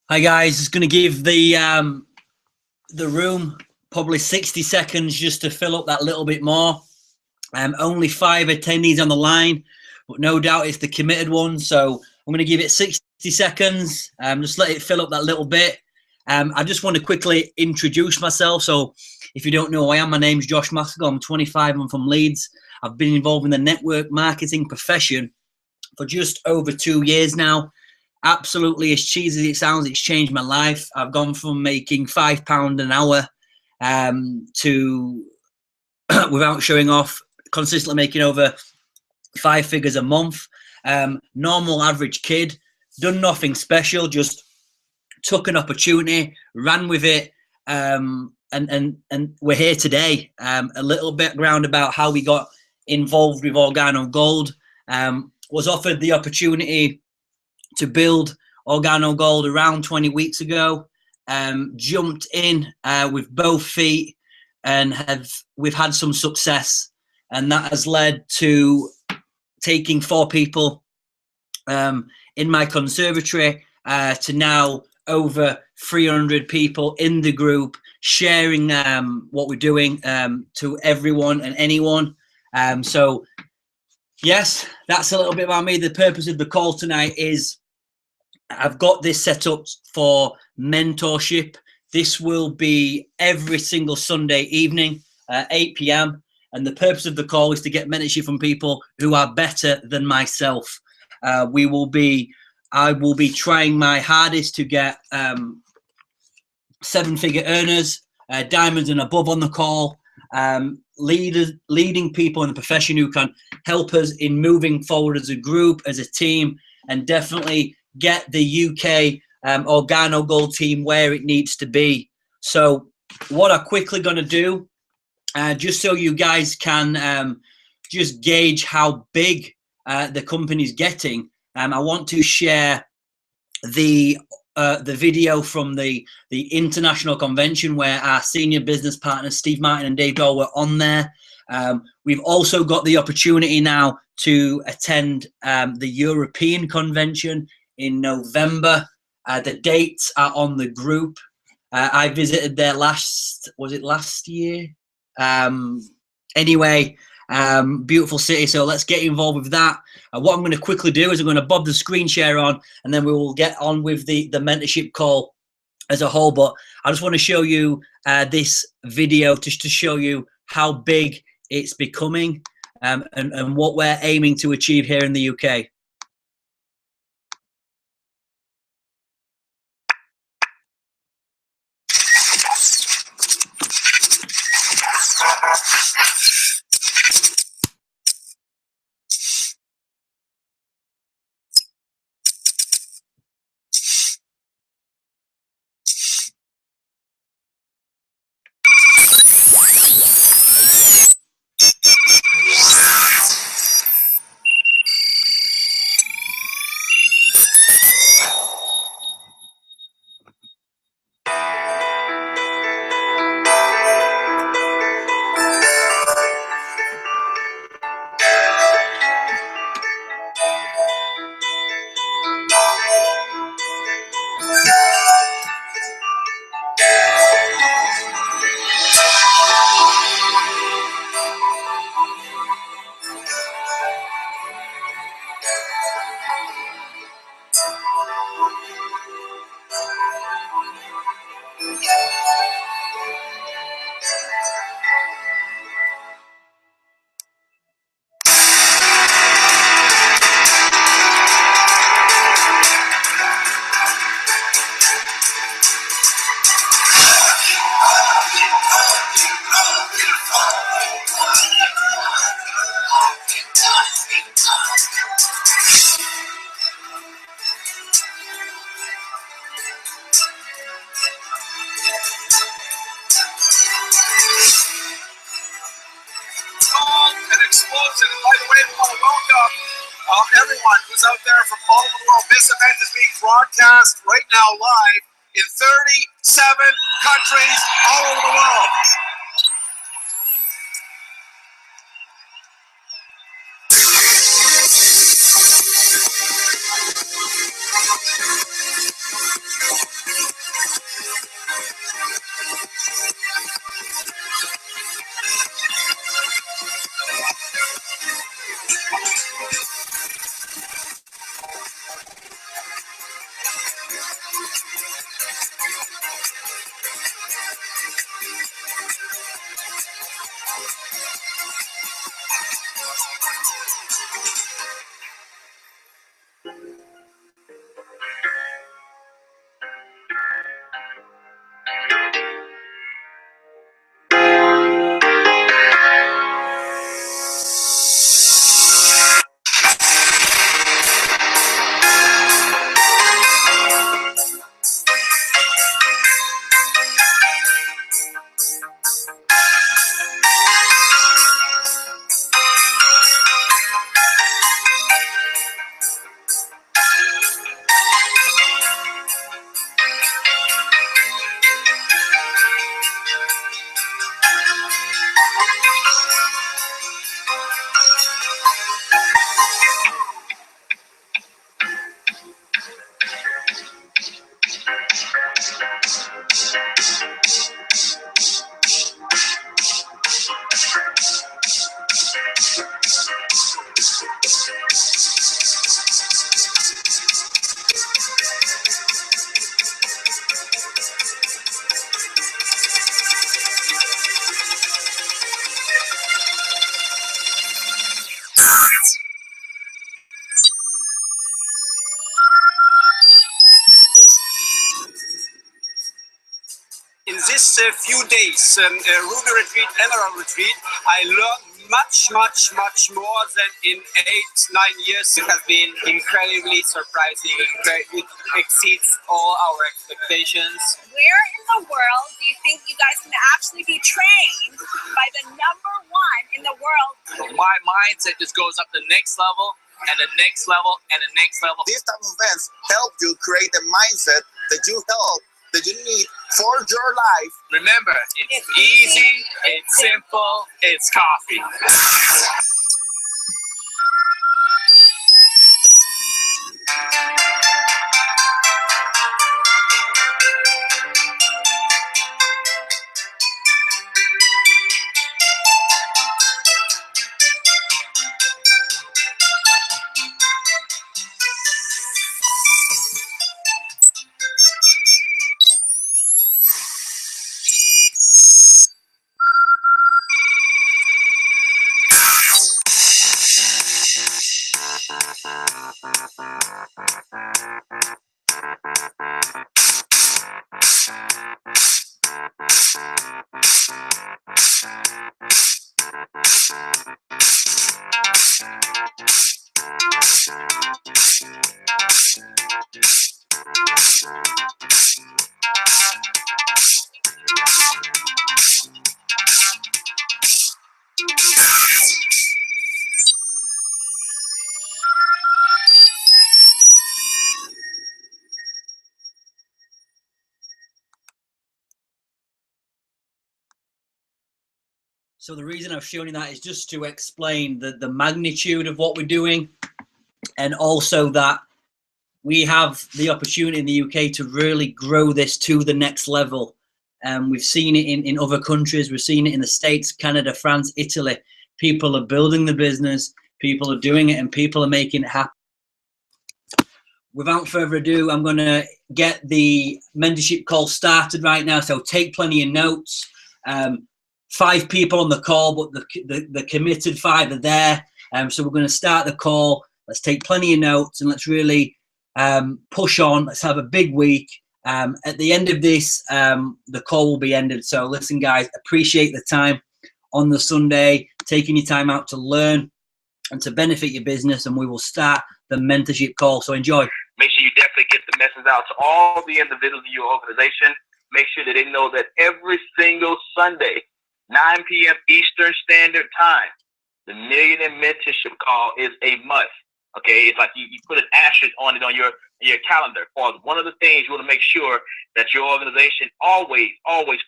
Hi guys, just going to give the room probably 60 seconds just to fill up that little bit more. Only 5 attendees on the line, but no doubt it's the committed ones. So I'm going to give it 60 seconds. Just let it fill up that little bit. I just want to quickly introduce myself. So if you don't know who I am, my name's Josh Maskell. I'm 25. I'm from Leeds. I've been involved in the network marketing profession for just over 2 years now. Absolutely, as cheesy as it sounds, it's changed my life. I've gone from making £5 an hour to, without showing off, consistently making over 5 figures a month. Normal average kid, done nothing special, just took an opportunity, ran with it, and we're here today. A little background about how we got involved with Organo Gold. Was offered the opportunity to build Organo Gold around 20 weeks ago. Jumped in with both feet, and we've had some success, and that has led to taking 4 people in my conservatory to now over 300 people in the group, sharing what we're doing to everyone and anyone. So yes, that's a little bit about me. The purpose of the call tonight is I've got this set up for mentorship. This will be every single Sunday evening, 8 p.m. And the purpose of the call is to get mentorship from people who are better than myself. I will be trying my hardest to get 7-figure earners, diamonds and above on the call, leading people in the profession who can help us in moving forward as a group, as a team, and definitely get the UK Organo Gold team where it needs to be. So what I'm quickly going to do, just so you guys can just gauge how big the company's getting, I want to share the video from the international convention where our senior business partners Steve Martin and Dave Doyle were on there. We've also got the opportunity now to attend the European convention in November. The dates are on the group. I visited there last year? Anyway, beautiful city. So let's get involved with that. What I'm going to quickly do is I'm going to bob the screen share on, and then we will get on with the mentorship call as a whole. But I just want to show you this video just to show you how big it's becoming and what we're aiming to achieve here in the UK. Everyone who's out there from all over the world. This event is being broadcast right now live in 37 countries all over the world. this few days, Ruby Retreat, Emerald Retreat, I learned much more than in 8-9 years. It has been incredibly surprising. It exceeds all our expectations. Where in the world do you think you guys can actually be trained by the #1 in the world? My mindset just goes up the next level and the next level and the next level. These type of events help you create a mindset that you need for your life. Remember, it's easy, it's simple, it's coffee. So the reason I've shown you that is just to explain the magnitude of what we're doing, and also that we have the opportunity in the UK to really grow this to the next level. We've seen it in other countries. We've seen it in the States, Canada, France, Italy. People are building the business, people are doing it, and people are making it happen. Without further ado, I'm going to get the mentorship call started right now. So take plenty of notes. 5 people on the call, but the committed 5 are there. So we're going to start the call. Let's take plenty of notes and let's really push on. Let's have a big week. At the end of this, the call will be ended. So listen, guys, appreciate the time on the Sunday, taking your time out to learn and to benefit your business. And we will start the mentorship call. So enjoy. Make sure you definitely get the message out to all the individuals in your organization. Make sure that they know that every single Sunday, 9 p.m. Eastern Standard Time, the Millionaire Mentorship Call is a must. Okay, it's like you put an asterisk on it on your calendar. For one of the things you want to make sure that your organization always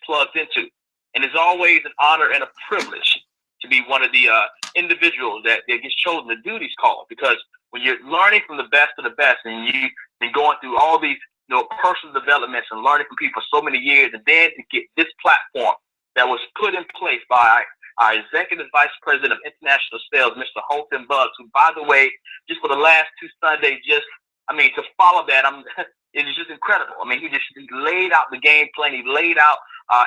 plugs into, and it's always an honor and a privilege to be one of the individuals that gets chosen to do these calls. Because when you're learning from the best of the best, and you've been going through all these personal developments and learning from people for so many years, and then to get this platform that was put in place by our Executive Vice President of International Sales, Mr. Holton Buggs, who, by the way, just for the last 2 Sundays, to follow that, it's just incredible. I mean, he laid out the game plan. He laid out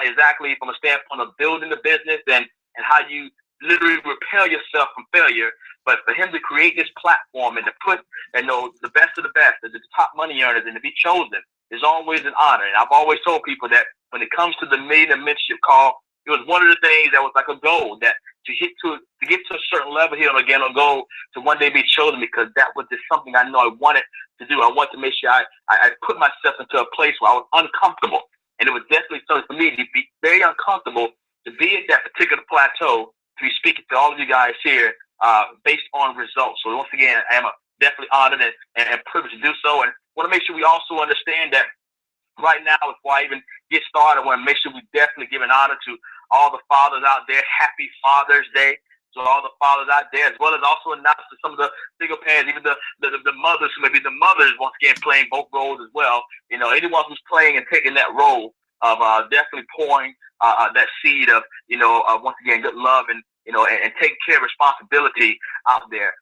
exactly from a standpoint of building the business and how you literally repel yourself from failure. But for him to create this platform and to put, the best of the best, the top money earners, and to be chosen is always an honor. And I've always told people that when it comes to the Millionaire Mentorship Call, it was one of the things that was like a goal, that to get to a certain level here, and again, a goal to one day be chosen, because that was just something I know I wanted to do. I wanted to make sure I put myself into a place where I was uncomfortable. And it was definitely something for me to be very uncomfortable, to be at that particular plateau, to be speaking to all of you guys here based on results. So once again, I am definitely honored and privileged to do so. And want to make sure we also understand that right now, before I even get started, I want to make sure we definitely give an honor to all the fathers out there. Happy Father's Day to all the fathers out there, as well as also announce to some of the single parents, even the mothers who may be the mothers, once again, playing both roles as well. Anyone who's playing and taking that role of definitely pouring that seed of, once again, good love and taking care of responsibility out there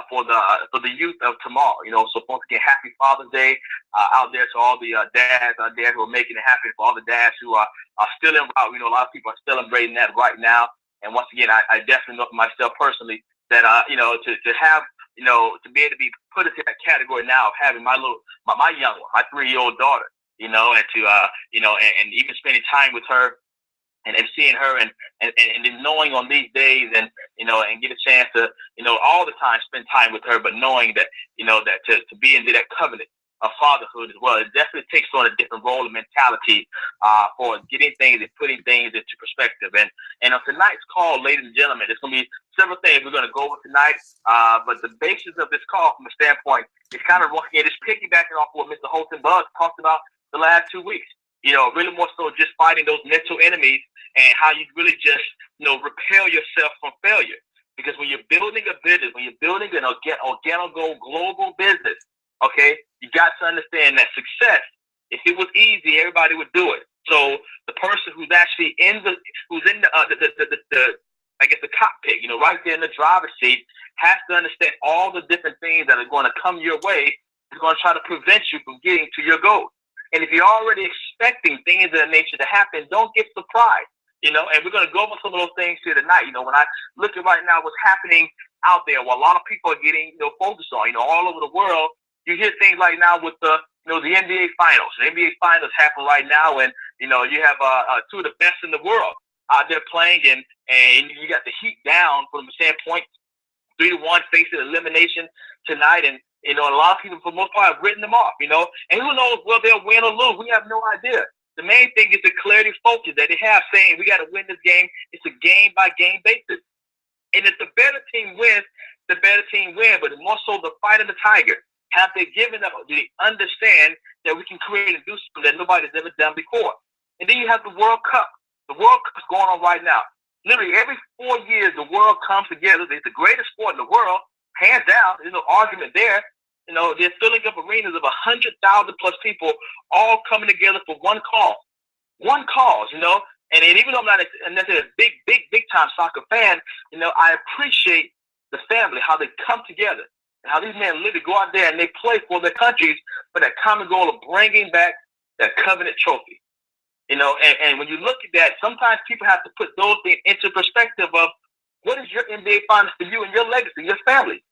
for the youth of tomorrow. So once again, happy Father's Day out there to all the dads out there who are making it happen, for all the dads who are still in route. A lot of people are celebrating that right now. And once again, I definitely know for myself personally that to have to be able to be put into that category now of having my young one, my 3-year-old daughter, and to and even spending time with her and seeing her and then knowing on these days and get a chance to all the time spend time with her, but knowing that that to be into that covenant of fatherhood as well, it definitely takes on a different role and mentality for getting things and putting things into perspective. And on tonight's call, ladies and gentlemen, there's going to be several things we're going to go over tonight, but the basis of this call from a standpoint is kind of just piggybacking off what Mr. Holton Buzz talked about the last 2 weeks. Really more so just fighting those mental enemies and how you really just, repel yourself from failure. Because when you're building a business, when you're building an Organogo global business, okay, you got to understand that success, if it was easy, everybody would do it. So the person who's actually in the cockpit, right there in the driver's seat, has to understand all the different things that are going to come your way. Is going to try to prevent you from getting to your goal. And if you're already expecting things of that nature to happen, don't get surprised, and we're going to go over some of those things here tonight. When I look at right now what's happening out there, what a lot of people are getting, focused on, all over the world, you hear things like now with the NBA Finals. The NBA Finals happen right now, and, you have two of the best in the world out there playing, and you got the Heat down from the standpoint, 3-1, facing elimination tonight, and a lot of people, for the most part, have written them off, and who knows whether they'll win or lose. We have no idea. The main thing is the clarity focus that they have, saying we got to win this game. It's a game-by-game basis. And if the better team wins, the better team wins, but it's more so the fight of the tiger. Have they given up? Do they understand that we can create and do something that nobody's ever done before? And then you have the World Cup. The World Cup is going on right now. Literally every 4 years, the world comes together. It's the greatest sport in the world, hands down. There's no argument there. They're filling up arenas of 100,000 plus people, all coming together for one cause. One cause, And even though I'm not necessarily a big time soccer fan, I appreciate the family, how they come together, and how these men literally go out there and they play for their countries for that common goal of bringing back that covenant trophy. And when you look at that, sometimes people have to put those things into perspective of what is your NBA Finals for you and your legacy, your family?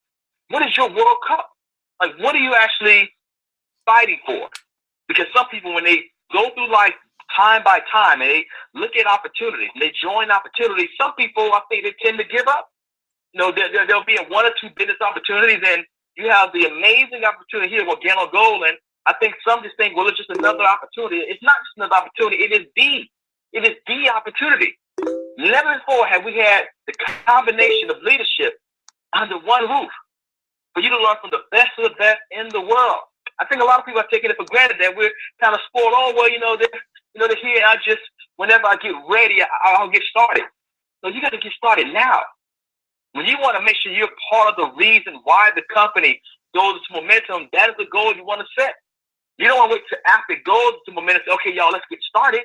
What is your World Cup? Like, what are you actually fighting for? Because some people, when they go through life time by time and they look at opportunities and they join opportunities, some people, I think, they tend to give up. There'll be one or two business opportunities, and you have the amazing opportunity here with Organogo, and I think some just think, well, it's just another opportunity. It's not just another opportunity. It is the opportunity. Never before have we had the combination of leadership under one roof for you to learn from the best of the best in the world. I think a lot of people are taking it for granted that we're kind of spoiled. Oh, well, they're here. Whenever I get ready, I'll get started. So you got to get started now. When you want to make sure you're part of the reason why the company goes into momentum, that is the goal you want to set. You don't want to wait till after it goes to momentum, say, okay, y'all, let's get started.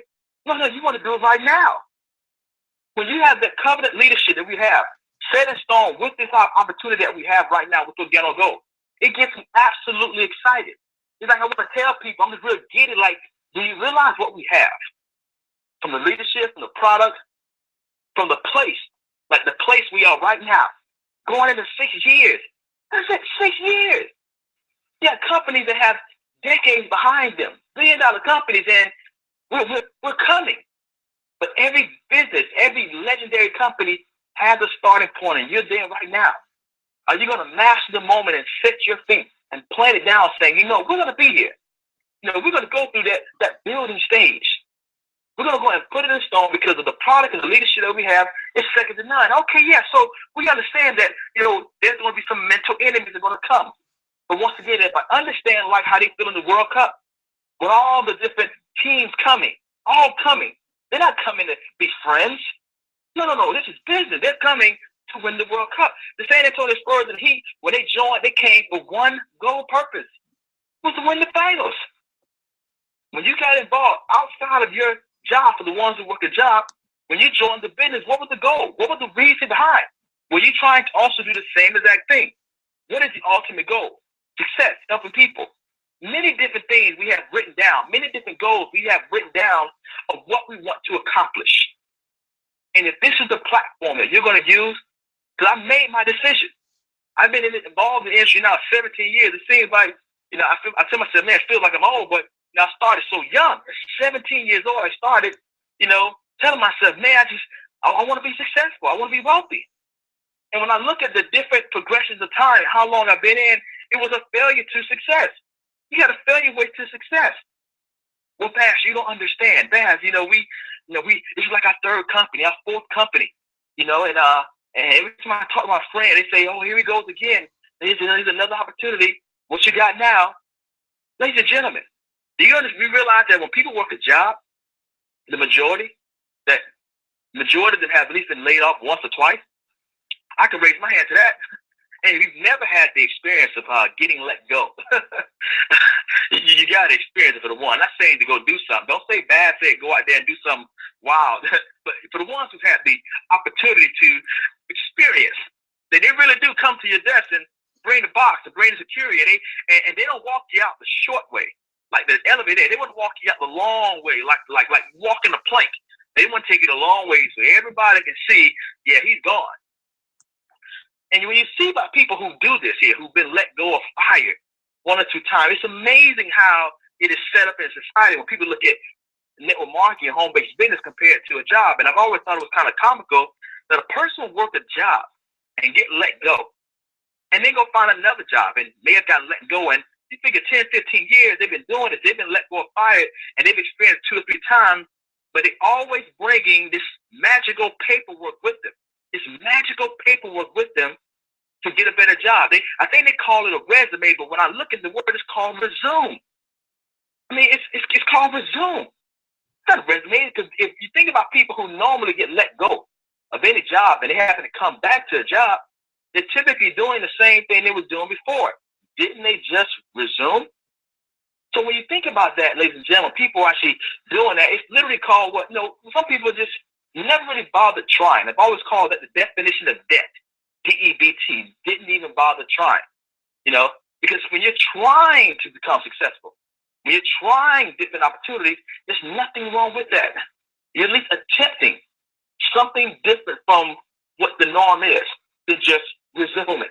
No, you want to do it right now. When you have that covenant leadership that we have, set in stone with this opportunity that we have right now with Organogo, it gets me absolutely excited. It's like I want to tell people, I'm just really getting like, do you realize what we have? From the leadership, from the products, from the place, like the place we are right now, going into 6 years. That's it, 6 years. Yeah, companies that have decades behind them, billion-dollar companies, and we're coming. But every business, every legendary company has a starting point, and you're there right now. Are you going to master the moment and set your feet and plan it down, saying, we're going to be here. We're going to go through that building stage. We're going to go and put it in stone because of the product and the leadership that we have. It's second to none. Okay, yeah, so we understand that, there's going to be some mental enemies that are going to come. But once again, if I understand like how they feel in the World Cup, with all the different teams coming, all coming, they're not coming to be friends. No, this is business. They're coming to win the World Cup. The San Antonio Spurs and Heat, when they joined, they came for one goal purpose, was to win the finals. When you got involved outside of your job, for the ones who work a job, when you joined the business, what was the goal? What was the reason behind? Were you trying to also do the same exact thing? What is the ultimate goal? Success, helping people. Many different things we have written down, many different goals we have written down of what we want to accomplish. And if this is the platform that you're going to use, because I made my decision. I've been involved in the industry now 17 years. It seems like, I tell myself, man, it feels like I'm old, but I started so young, 17 years old. I started, telling myself, man, I want to be successful. I want to be wealthy. And when I look at the different progressions of time, how long I've been in, it was a failure to success. You got a failure way to success. Well, Bash, you don't understand. Bash, this is like our third company, our fourth company, and every time I talk to my friend, they say, oh, here he goes again. Here's another opportunity. What you got now? Ladies and gentlemen, do you realize that when people work a job, the majority of them have at least been laid off once or twice? I can raise my hand to that. And if you've never had the experience of getting let go, you got to experience it for the one. I'm not saying to go do something. Don't say bad, say go out there and do something wild. But for the ones who've had the opportunity to experience, they really do come to your desk and bring the box, and bring the security, and they don't walk you out the short way. Like the elevator, they wouldn't walk you out the long way, like walking a plank. They want to take you the long way so everybody can see, yeah, he's gone. And when you see about people who do this here, who've been let go or fired one or two times, it's amazing how it is set up in society when people look at network marketing and home-based business compared to a job. And I've always thought it was kind of comical that a person will work a job and get let go and then go find another job and may have gotten let go. And you figure 10, 15 years, they've been doing this, they've been let go or fired, and they've experienced 2 or 3 times, but they're always bringing this magical paperwork with them. This magical paperwork with them to get a better job. I think they call it a resume, but when I look at the word, it's called resume. I mean, it's called resume. It's not a resume, because if you think about people who normally get let go of any job and they happen to come back to a job, they're typically doing the same thing they were doing before. Didn't they just resume? So when you think about that, ladies and gentlemen, people are actually doing that. It's literally called some people just never really bothered trying. I've always called that the definition of debt. DEBT, didn't even bother trying, because when you're trying to become successful, when you're trying different opportunities, there's nothing wrong with that. You're at least attempting something different from what the norm is to just resume it,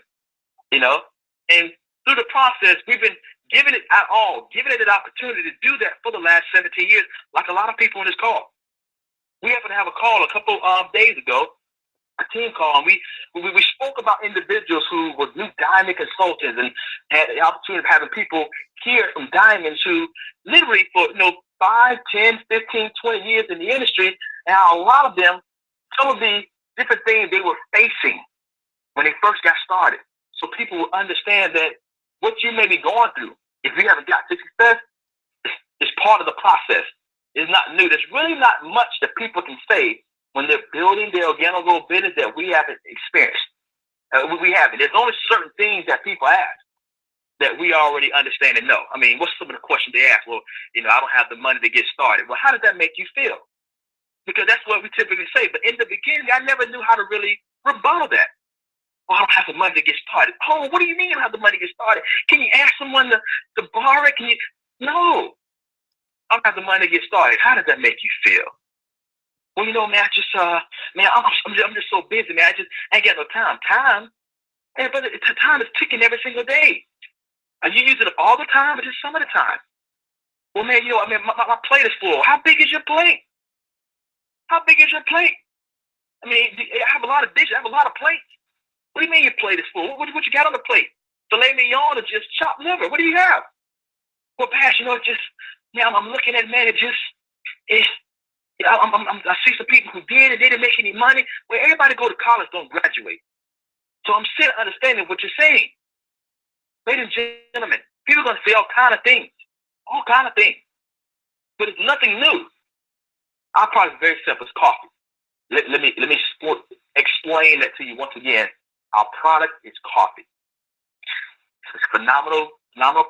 and through the process, we've been giving it an opportunity to do that for the last 17 years, like a lot of people on this call. We happened to have a call a couple days ago, a team call, and we spoke about individuals who were new diamond consultants and had the opportunity of having people hear from diamonds who literally for 5, 10, 15, 20 years in the industry, and how a lot of them, some of the different things they were facing when they first got started. So people will understand that what you may be going through, if you haven't got to success, is part of the process. It's not new. There's really not much that people can say when they're building their organic growth business that we haven't experienced. We haven't. There's only certain things that people ask that we already understand and know. I mean, what's some of the questions they ask? Well, I don't have the money to get started. Well, how does that make you feel? Because that's what we typically say. But in the beginning, I never knew how to really rebuttal that. Well, I don't have the money to get started. Oh, what do you mean you don't have the money to get started? Can you ask someone to borrow it? No. I don't have the money to get started. How does that make you feel? Well, man, I'm just so busy, man. I ain't got no time. Time? Hey, brother, time is ticking every single day. Are you using it all the time or just some of the time? Well, man, my plate is full. How big is your plate? How big is your plate? I mean, I have a lot of dishes. I have a lot of plates. What do you mean your plate is full? What you got on the plate? Filet mignon or just chopped liver? What do you have? Well, Pastor, I'm looking at, man, I see some people who did and they didn't make any money. Well, everybody go to college, don't graduate. So I'm still understanding what you're saying. Ladies and gentlemen, people are going to say all kind of things. But it's nothing new. Our product is very simple. It's coffee. Let me explain that to you once again. Our product is coffee. It's a phenomenal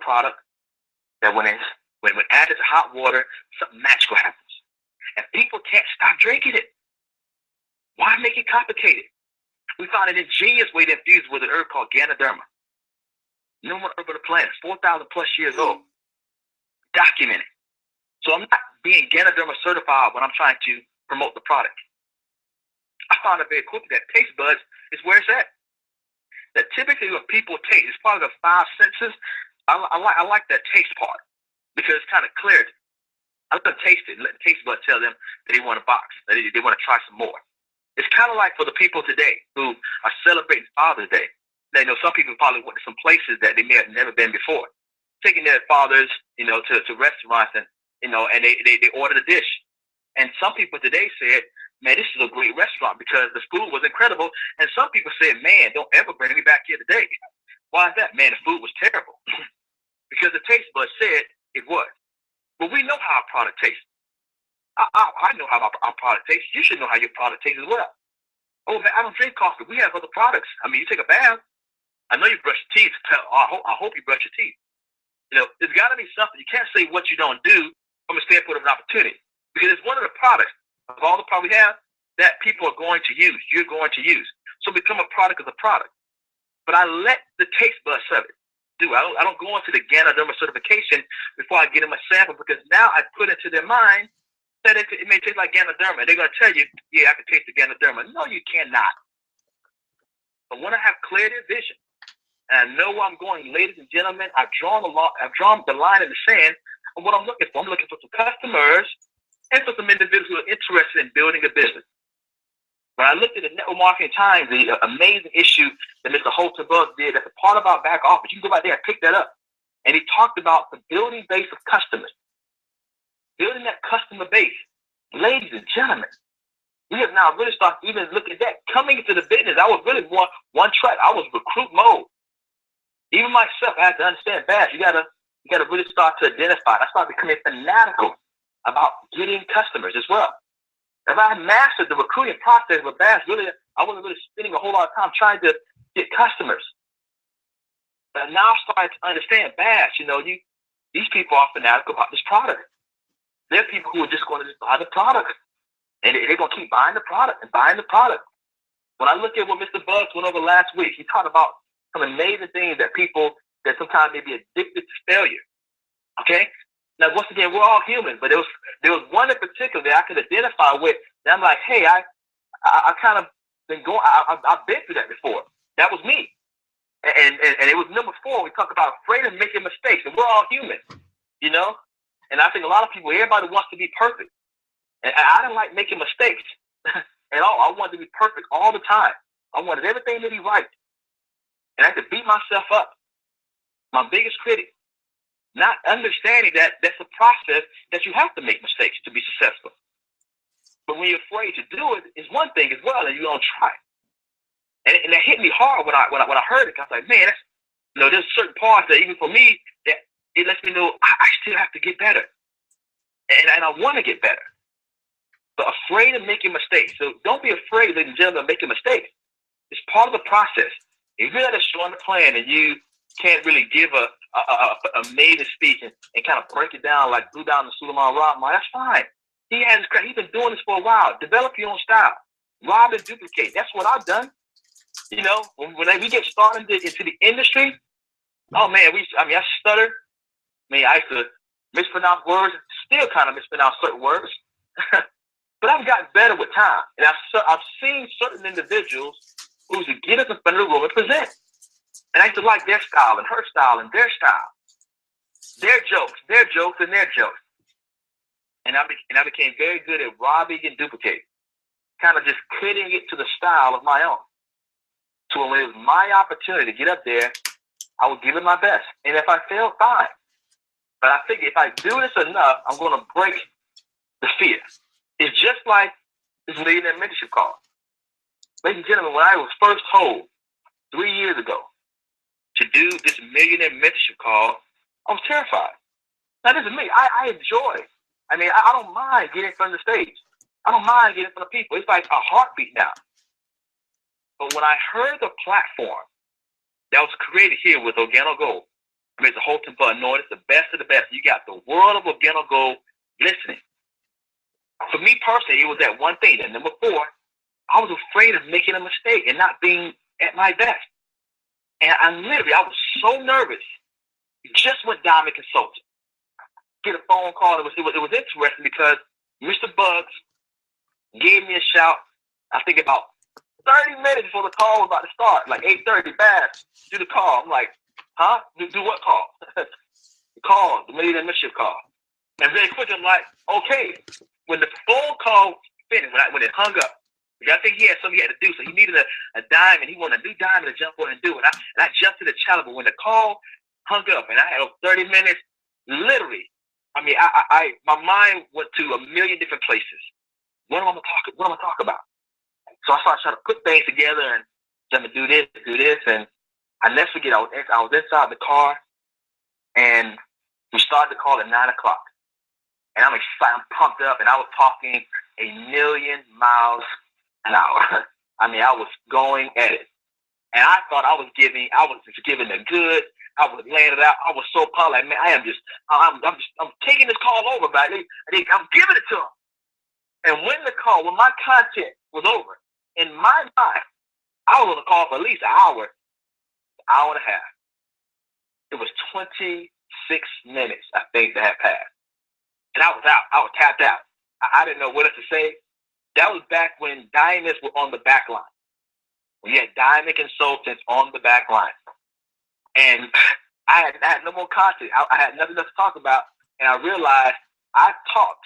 product that when added to hot water, something magical happens. And people can't stop drinking it. Why make it complicated? We found an ingenious way to infuse with an herb called Ganoderma. Number one herb on the planet, 4,000 plus years old. Documented. So I'm not being Ganoderma certified when I'm trying to promote the product. I found out very quickly that taste buds is where it's at. That typically when people taste, it's part of the 5 senses. I like that taste part. because it's kind of clarity. I'm going to taste it and let the taste bud tell them that they want a box, that they want to try some more. It's kind of like for the people today who are celebrating Father's Day. Now, some people probably went to some places that they may have never been before, taking their fathers, to restaurants and they ordered a dish. And some people today said, man, this is a great restaurant because the food was incredible. And some people said, man, don't ever bring me back here today. Why is that? Man, the food was terrible. Because the taste bud said it was. But we know how our product tastes. I know how our product tastes. You should know how your product tastes as well. Oh, man, I don't drink coffee. We have other products. I mean, you take a bath. I know you brush your teeth. I hope you brush your teeth. There's got to be something. You can't say what you don't do from a standpoint of an opportunity. Because it's one of the products of all the products we have that people are going to use. You're going to use. So become a product of the product. But I let the taste buds of it. I don't go into the Ganoderma certification before I get them a sample, because now I put into their mind that it may taste like Ganoderma. They're going to tell you, yeah, I can taste the Ganoderma. No, you cannot. But when I have clarity of vision, and I know where I'm going, ladies and gentlemen, I've drawn the line in the sand of what I'm looking for. I'm looking for some customers and for some individuals who are interested in building a business. When I looked at the Network Marketing Times, the amazing issue that Mr. Holton Buggs did, that's a part of our back office. You can go back there and pick that up. And he talked about the building base of customers. Building that customer base. Ladies and gentlemen, we have now really started even looking at that. Coming into the business, I was really one track. I was recruit mode. Even myself, I had to understand, Bass, you gotta really start to identify. I started becoming fanatical about getting customers as well. If I had mastered the recruiting process with Bass, I wasn't really spending a whole lot of time trying to get customers. But now I'm starting to understand, Bass, these people are fanatical about this product. There are people who are just going to just buy the product. And they're going to keep buying the product and buying the product. When I look at what Mr. Buggs went over last week, he talked about some amazing things that people that sometimes may be addicted to failure. Okay? Now, once again, we're all human, but there was one in particular that I could identify with. And I'm like, hey, I kind of been going. I've been through that before. That was me. And it was number 4. We talk about afraid of making mistakes, and we're all human, And I think a lot of people, everybody wants to be perfect, and I didn't like making mistakes at all. I wanted to be perfect all the time. I wanted everything to be right, and I had to beat myself up. My biggest critic. Not understanding that that's a process that you have to make mistakes to be successful. But when you're afraid to do it, is one thing as well, and you don't try. And that hit me hard when I heard it. I was like, man, there's certain parts that even for me that it lets me know I still have to get better, and I want to get better. But afraid of making mistakes. So don't be afraid, ladies and gentlemen, of making mistakes. It's part of the process. If you're not showing the plan and you can't really give a amazing speech and kind of break it down like Blue Down the Suleiman Rahman, that's fine. He's been doing this for a while. Develop your own style. Rob and duplicate. That's what I've done. When we get started into the industry, oh man, I stutter. I used to mispronounce words, still kind of mispronounce certain words. But I've gotten better with time. And I've seen certain individuals who should get up in front of the room and present. And I used to like their style and her style and their style. Their jokes, and their jokes. And I became very good at robbing and duplicating. Kind of just fitting it to the style of my own. So when it was my opportunity to get up there, I would give it my best. And if I fail, fine. But I figure if I do this enough, I'm going to break the fear. It's just like this millionaire mentorship call. Ladies and gentlemen, when I was first told 3 years ago to do this millionaire mentorship call, I was terrified. Now, this is me. I enjoy. I don't mind getting in front of the stage. I don't mind getting in front of people. It's like a heartbeat now. But when I heard the platform that was created here with OrganoGold, Mr. Holton Buggs, knowing it's the best of the best, you got the world of OrganoGold listening. For me personally, it was that one thing. And number 4, I was afraid of making a mistake and not being at my best. And I was so nervous. Just went Diamond Consulting. Get a phone call. It was interesting because Mr. Buggs gave me a shout, I think about 30 minutes before the call was about to start, like 8:30, Bass, do the call. I'm like, huh? Do what call? call, the millionaire membership call. And very quickly, I'm like, okay. When the phone call finished, when it hung up, I think he had something he had to do, so he needed a diamond. He wanted a new diamond to jump on and do it. And I jumped to the challenge, but when the call hung up, and I had 30 minutes, literally, I mean, my mind went to a million different places. What am I gonna talk about? So I started trying to put things together, and I'm gonna do this, and I never forget. I was inside the car, and we started the call at 9 o'clock, and I'm excited, I'm pumped up, and I was talking 1,000,000 miles an hour. I mean, I was going at it, and I thought I was giving the good. I was laying it out. I was so pumped, like, man, I'm taking this call over, but I'm giving it to them. And when my content was over, in my mind, I was on the call for at least an hour and a half. It was 26 minutes, I think, that had passed. And I was out. I was tapped out. I didn't know what else to say. That was back when diamonds were on the back line. We had diamond consultants on the back line. And I had no more content. I had nothing else to talk about. And I realized I talked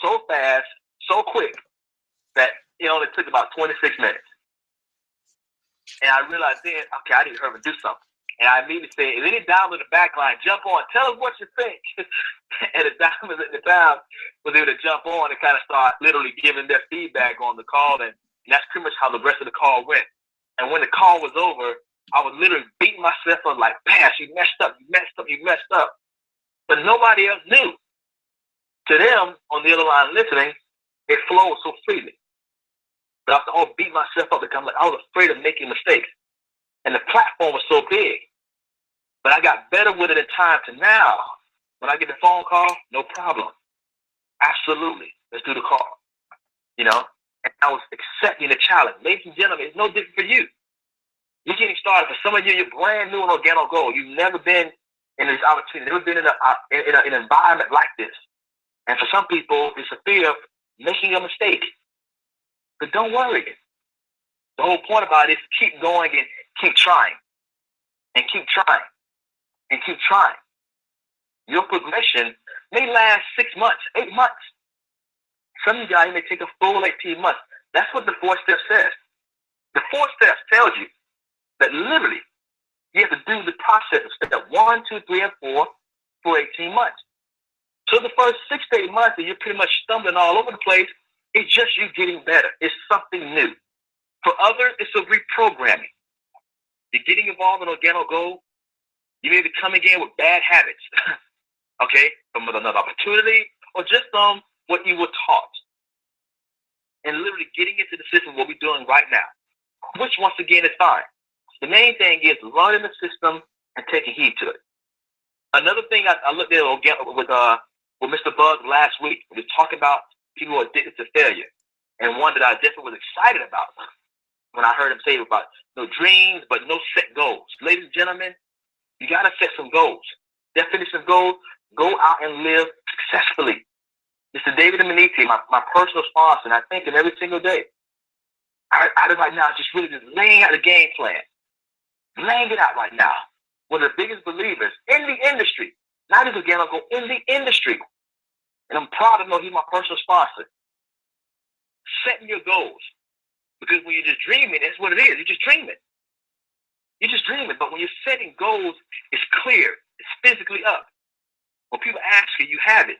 so fast, so quick, that it only took about 26 minutes. And I realized then, okay, I need to hurry and do something. And I immediately said, if any diamond in the back line, jump on. Tell us what you think. And the diamonds at the time was able to jump on and kind of start literally giving their feedback on the call. And that's pretty much how the rest of the call went. And when the call was over, I was literally beating myself up like, Bash, you messed up. But nobody else knew. To them, on the other line listening, it flowed so freely. But I was all beat myself up because I was afraid of making mistakes. And the platform was so big. But I got better with it in time to now. When I get the phone call, no problem. Absolutely. Let's do the call. And I was accepting the challenge. Ladies and gentlemen, it's no different for you. You're getting started. For some of you, you're brand new on OrganoGold. You've never been in this opportunity, never been in an environment like this. And for some people, it's a fear of making a mistake. But don't worry. The whole point about it is keep going and keep trying. And keep trying. And keep trying. Your progression may last 6 months, 8 months. Some of you guys may take a full 18 months. That's what the 4 steps says. The 4 steps tells you that literally you have to do the process of step 1, 2, 3, and 4 for 18 months. So the first 6 to 8 months that you're pretty much stumbling all over the place, it's just you getting better. It's something new. For others, it's a reprogramming. You're getting involved in OrganoGold. You may be coming in with bad habits, okay, from another opportunity or just from what you were taught. And literally getting into the system, what we're doing right now, which once again is fine. The main thing is learning the system and taking heed to it. Another thing I looked at with Mr. Buzz last week, we were talking about people who are addicted to failure. And one that I definitely was excited about when I heard him say about no dreams, but no set goals. Ladies and gentlemen, you got to set some goals. Definition of goals, go out and live successfully. Mr. David Amaniti, my personal sponsor, and I thank him every single day. I right now just really just laying out the game plan. Laying it out right now. One of the biggest believers in the industry, not just OrganoGold, in the industry. And I'm proud to know he's my personal sponsor. Setting your goals. Because when you're just dreaming, that's what it is. You're just dreaming. You're just dreaming. But when you're setting goals, it's clear. It's physically up. When people ask you, you have it.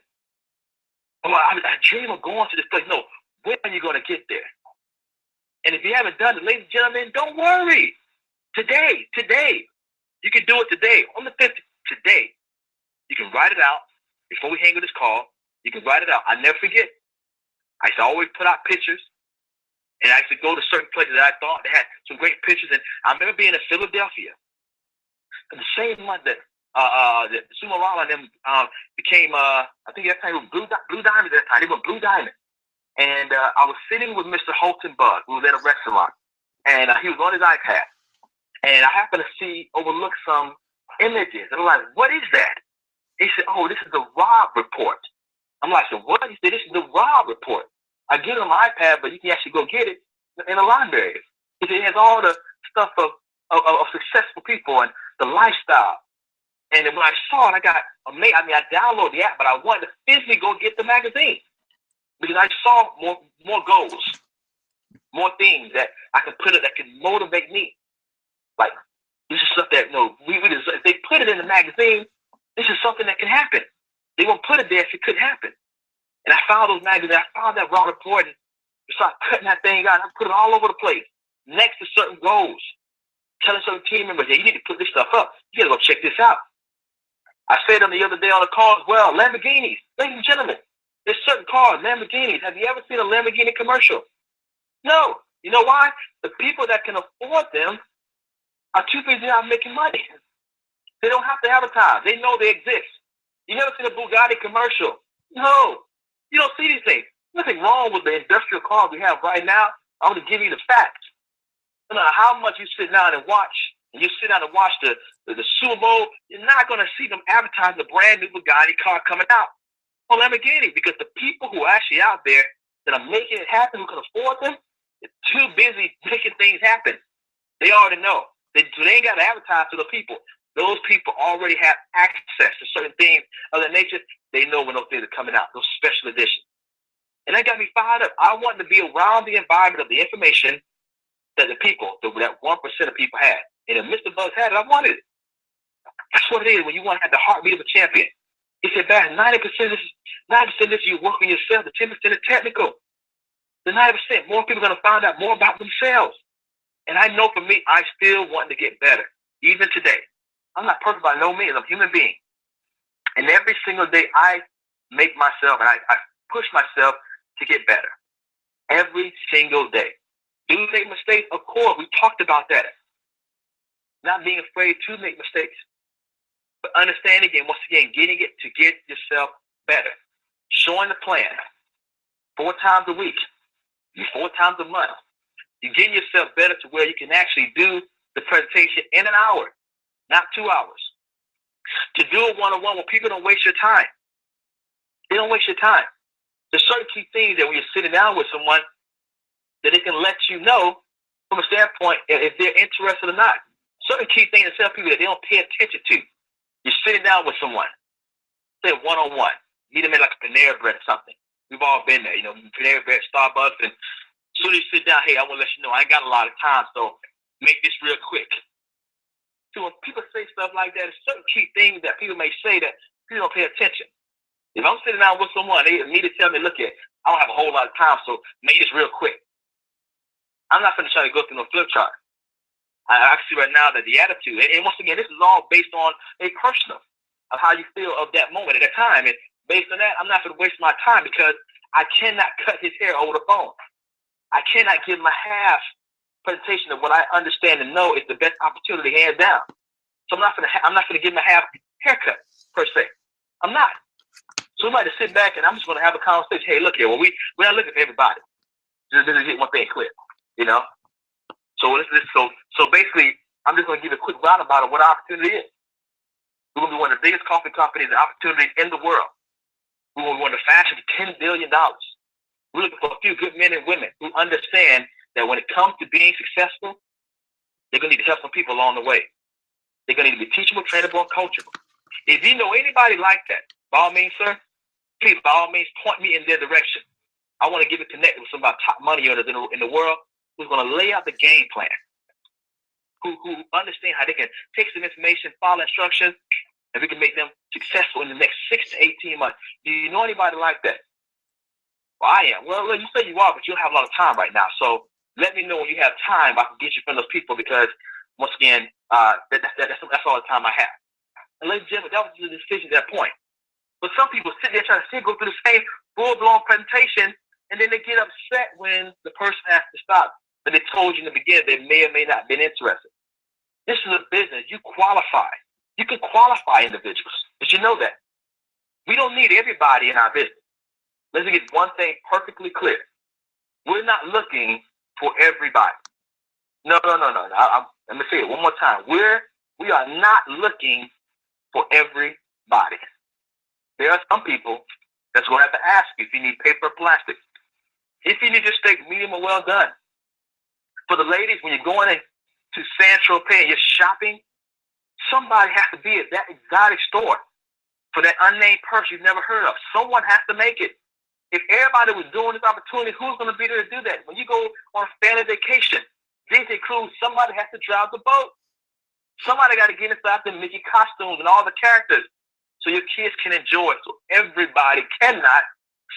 Oh, I dream of going to this place. No, when are you going to get there? And if you haven't done it, ladies and gentlemen, don't worry. Today. You can do it today. On the 5th, today. You can write it out. Before we hang with this call, you can write it out. I never forget. I used to always put out pictures. And I used to go to certain places that I thought they had some great pictures. And I remember being in Philadelphia. And the same month that Sumo Rala and them became, I think that time it was Blue Diamond at that time. They were Blue Diamond. And I was sitting with Mr. Holton Bug, who was at a restaurant. And he was on his iPad. And I happened to overlook some images. And I'm like, what is that? He said, oh, this is the Rob report. I'm like, so what? He said, this is the Rob report. I get it on my iPad, but you can actually go get it in the library. He said, it has all the stuff of successful people and the lifestyle. And then when I saw it, I got amazed. I mean, I downloaded the app, but I wanted to physically go get the magazine because I saw more goals, more things that I can put it that can motivate me. Like, this is stuff that, if they put it in the magazine, this is something that can happen. They won't put it there if it couldn't happen. And I found those magazines. I found that raw report and started cutting that thing out. I put it all over the place next to certain goals. Telling certain team members, hey, you need to put this stuff up. You got to go check this out. I said on the other day on the call as well, Lamborghinis. Ladies and gentlemen, there's certain cars, Lamborghinis. Have you ever seen a Lamborghini commercial? No. You know why? The people that can afford them are too busy out making money. They don't have to advertise. They know they exist. You never seen a Bugatti commercial? No. You don't see these things. Nothing wrong with the industrial cars we have right now. I'm going to give you the facts. No matter how much you sit down and watch, and you sit down and watch the Super Bowl, you're not going to see them advertising the brand new Bugatti car coming out or Lamborghini, because the people who are actually out there that are making it happen, who can afford them, they're too busy making things happen. They already know. They ain't got to advertise to the people. Those people already have access to certain things of that nature. They know when those things are coming out, those special editions. And that got me fired up. I wanted to be around the environment of the information that the people, that 1% of people had. And if Mr. Buzz had it, I wanted it. That's what it is when you want to have the heartbeat of a champion. He said, "Bass, 90% of this you work on yourself, the 10% is technical. The 90%, more people are going to find out more about themselves." And I know for me, I still want to get better, even today. I'm not perfect by no means. I'm a human being. And every single day, I make myself, and I push myself to get better. Every single day. Do you make mistakes? Of course, we talked about that. Not being afraid to make mistakes. But understanding, again, once again, getting it to get yourself better. Showing the plan. 4 times a week. 4 times a month. You're getting yourself better to where you can actually do the presentation in an hour, not 2 hours. To do a one-on-one where people don't waste your time. They don't waste your time. There's certain key things that when you're sitting down with someone, that they can let you know from a standpoint if they're interested or not. Certain key things that tell people that they don't pay attention to. You're sitting down with someone, say one-on-one. Meet them at like a Panera Bread or something. We've all been there, Panera Bread, Starbucks, and as soon as you sit down, hey, I want to let you know I ain't got a lot of time, so make this real quick. So when people say stuff like that, there's certain key things that people may say that people don't pay attention. If I'm sitting down with someone, they need to tell me, look, I don't have a whole lot of time, so make this real quick. I'm not going to try to go through no flip chart. I see right now that the attitude, and once again, this is all based on a personal of how you feel of that moment at that time. And based on that, I'm not going to waste my time because I cannot cut his hair over the phone. I cannot give him a half presentation of what I understand and know is the best opportunity, hands down. So I'm not going to give him a half haircut per se. I'm not. So we might just sit back and I'm just going to have a conversation. Hey, look here, we're not looking for everybody. Just get one thing clear, So basically, I'm just going to give a quick roundabout of what our opportunity is. We're going to be one of the biggest coffee companies and opportunities in the world. We're going to be one of the fastest $10 billion. We're looking for a few good men and women who understand that when it comes to being successful, they're going to need to help some people along the way. They're going to need to be teachable, trainable, and coachable. If you know anybody like that, by all means, sir, please, by all means, point me in their direction. I want to get it connected with some of our top money owners in the world who's going to lay out the game plan, who understand how they can take some information, follow instructions, and we can make them successful in the next 6 to 18 months. Do you know anybody like that? Well, I am. Well, you say you are, but you don't have a lot of time right now. So let me know when you have time. I can get you from those people because, once again, that's all the time I have. And ladies and gentlemen, that was the decision at that point. But some people sit there trying to go through the same full-blown presentation, and then they get upset when the person has to stop. But they told you in the beginning they may or may not have been interested. This is a business. You qualify. You can qualify individuals. Did you know that? We don't need everybody in our business. Let's get one thing perfectly clear. We're not looking for everybody. No. Let me say it one more time. We are not looking for everybody. There are some people that's going to have to ask you if you need paper or plastic. If you need your steak medium or well done. For the ladies, when you're going to San Tropez and you're shopping, Somebody has to be at that exotic store for that unnamed person you've never heard of. Someone has to make it. If everybody was doing this opportunity, who's going to be there to do that? When you go on a family vacation, Disney cruise, somebody has to drive the boat. Somebody got to get inside the Mickey costumes and all the characters so your kids can enjoy it. So everybody cannot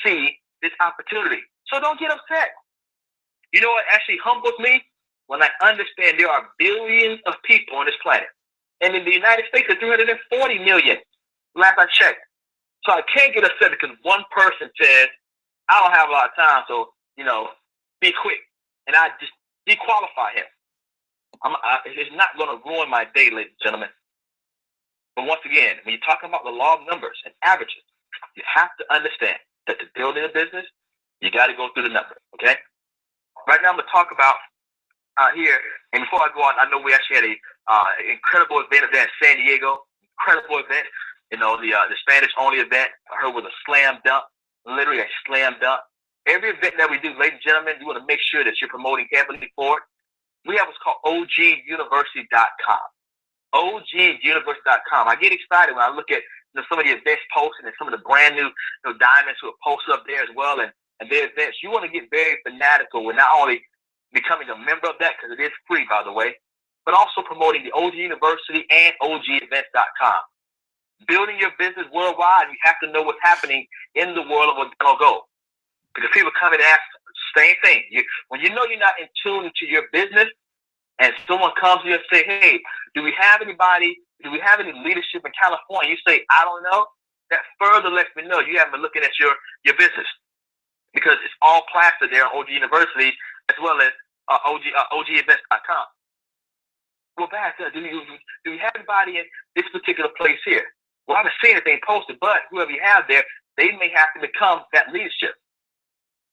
see this opportunity. So don't get upset. You know what actually humbles me? When I understand there are billions of people on this planet. And in the United States, there's 340 million, last I checked. So I can't get upset because one person says, I don't have a lot of time, so, be quick. And I just dequalify him. It's not going to ruin my day, ladies and gentlemen. But once again, when you're talking about the law of numbers and averages, you have to understand that to build a business, you got to go through the numbers, okay? Right now, I'm going to talk about here, and before I go on, I know we actually had an incredible event in San Diego, incredible event, the Spanish-only event. I heard was a slam dunk, literally a slam dunk. Every event that we do, ladies and gentlemen, you want to make sure that you're promoting heavily for it. We have what's called OGUniversity.com. OGUniversity.com. I get excited when I look at some of the events posted and some of the brand new diamonds who are posted up there as well, and their events. You want to get very fanatical with not only becoming a member of that, because it is free, by the way, but also promoting the OG University and OGEvents.com. Building your business worldwide, you have to know what's happening in the world of Organo Gold. Because people come and ask the same thing. When you know you're not in tune to your business, and someone comes to you and say, hey, do we have any leadership in California? You say, I don't know. That further lets me know you haven't been looking at your business. Because it's all plastered there on OG University as well as OGEvents.com. Well, back do you have anybody in this particular place here? Well, I haven't seen anything posted, but whoever you have there, they may have to become that leadership.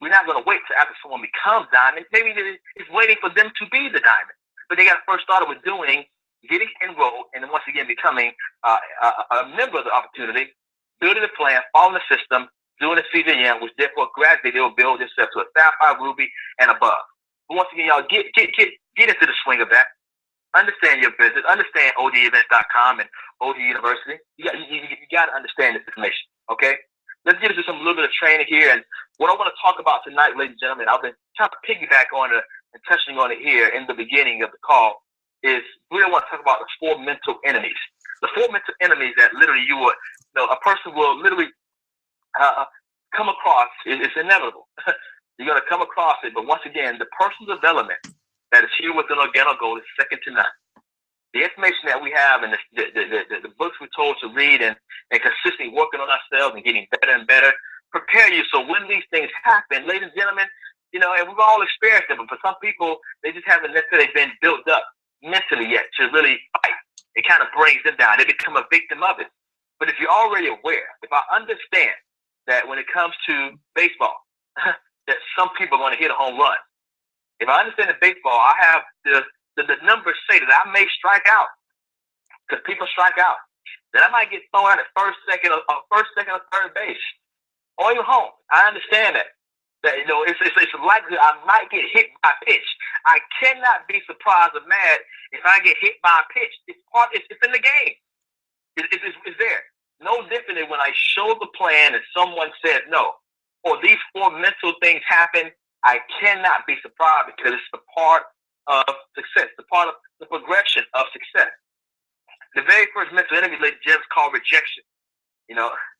We're not going to wait till after someone becomes diamond. Maybe it's waiting for them to be the diamond. But they got to first start with getting enrolled, and then once again becoming a member of the opportunity, building a plan, following the system, doing a CVM, which therefore gradually they will build themselves to a sapphire, ruby, and above. But once again, y'all get into the swing of that. Understand your business. Understand OGEvents.com and OG University. You got to understand this information. Okay. Let's get into a little bit of training here. And what I want to talk about tonight, ladies and gentlemen, I've been trying to piggyback on it and touching on it here in the beginning of the call, is we really want to talk about the 4 mental enemies. The 4 mental enemies that literally a person will literally come across. It's inevitable. You're going to come across it. But once again, the personal development that is here within Organo Gold is second to none. The information that we have and the books we're told to read and consistently working on ourselves and getting better and better prepare you so when these things happen, ladies and gentlemen, and we've all experienced it, but for some people, they just haven't necessarily been built up mentally yet to really fight. It kind of brings them down. They become a victim of it. But if you're already aware, if I understand that when it comes to baseball, that some people are going to hit a home run. If I understand the baseball, I have the numbers say that I may strike out because people strike out. Then I might get thrown out at first, second, or third base, or even home. I understand that. It's likely I might get hit by a pitch. I cannot be surprised or mad if I get hit by a pitch. It's in the game. It's there. No different than when I show the plan and someone says no, or these 4 mental things happen. I cannot be surprised because it's a part of success, the part of the progression of success. The very first mental enemy, ladies and gentlemen, is called rejection.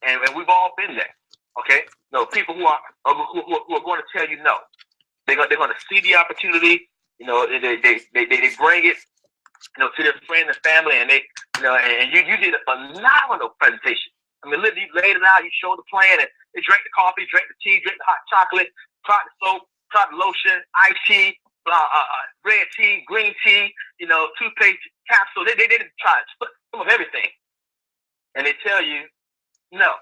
And we've all been there. Okay, people who are going to tell you no. They're going to see the opportunity. They bring it, to their friends and family, and and you did a phenomenal presentation. I mean, literally, you laid it out. You showed the plan, and they drank the coffee, drank the tea, drank the hot chocolate, tried the soap, tried the lotion, iced tea, red tea, green tea, toothpaste capsule. They didn't try some of everything, and they tell you no.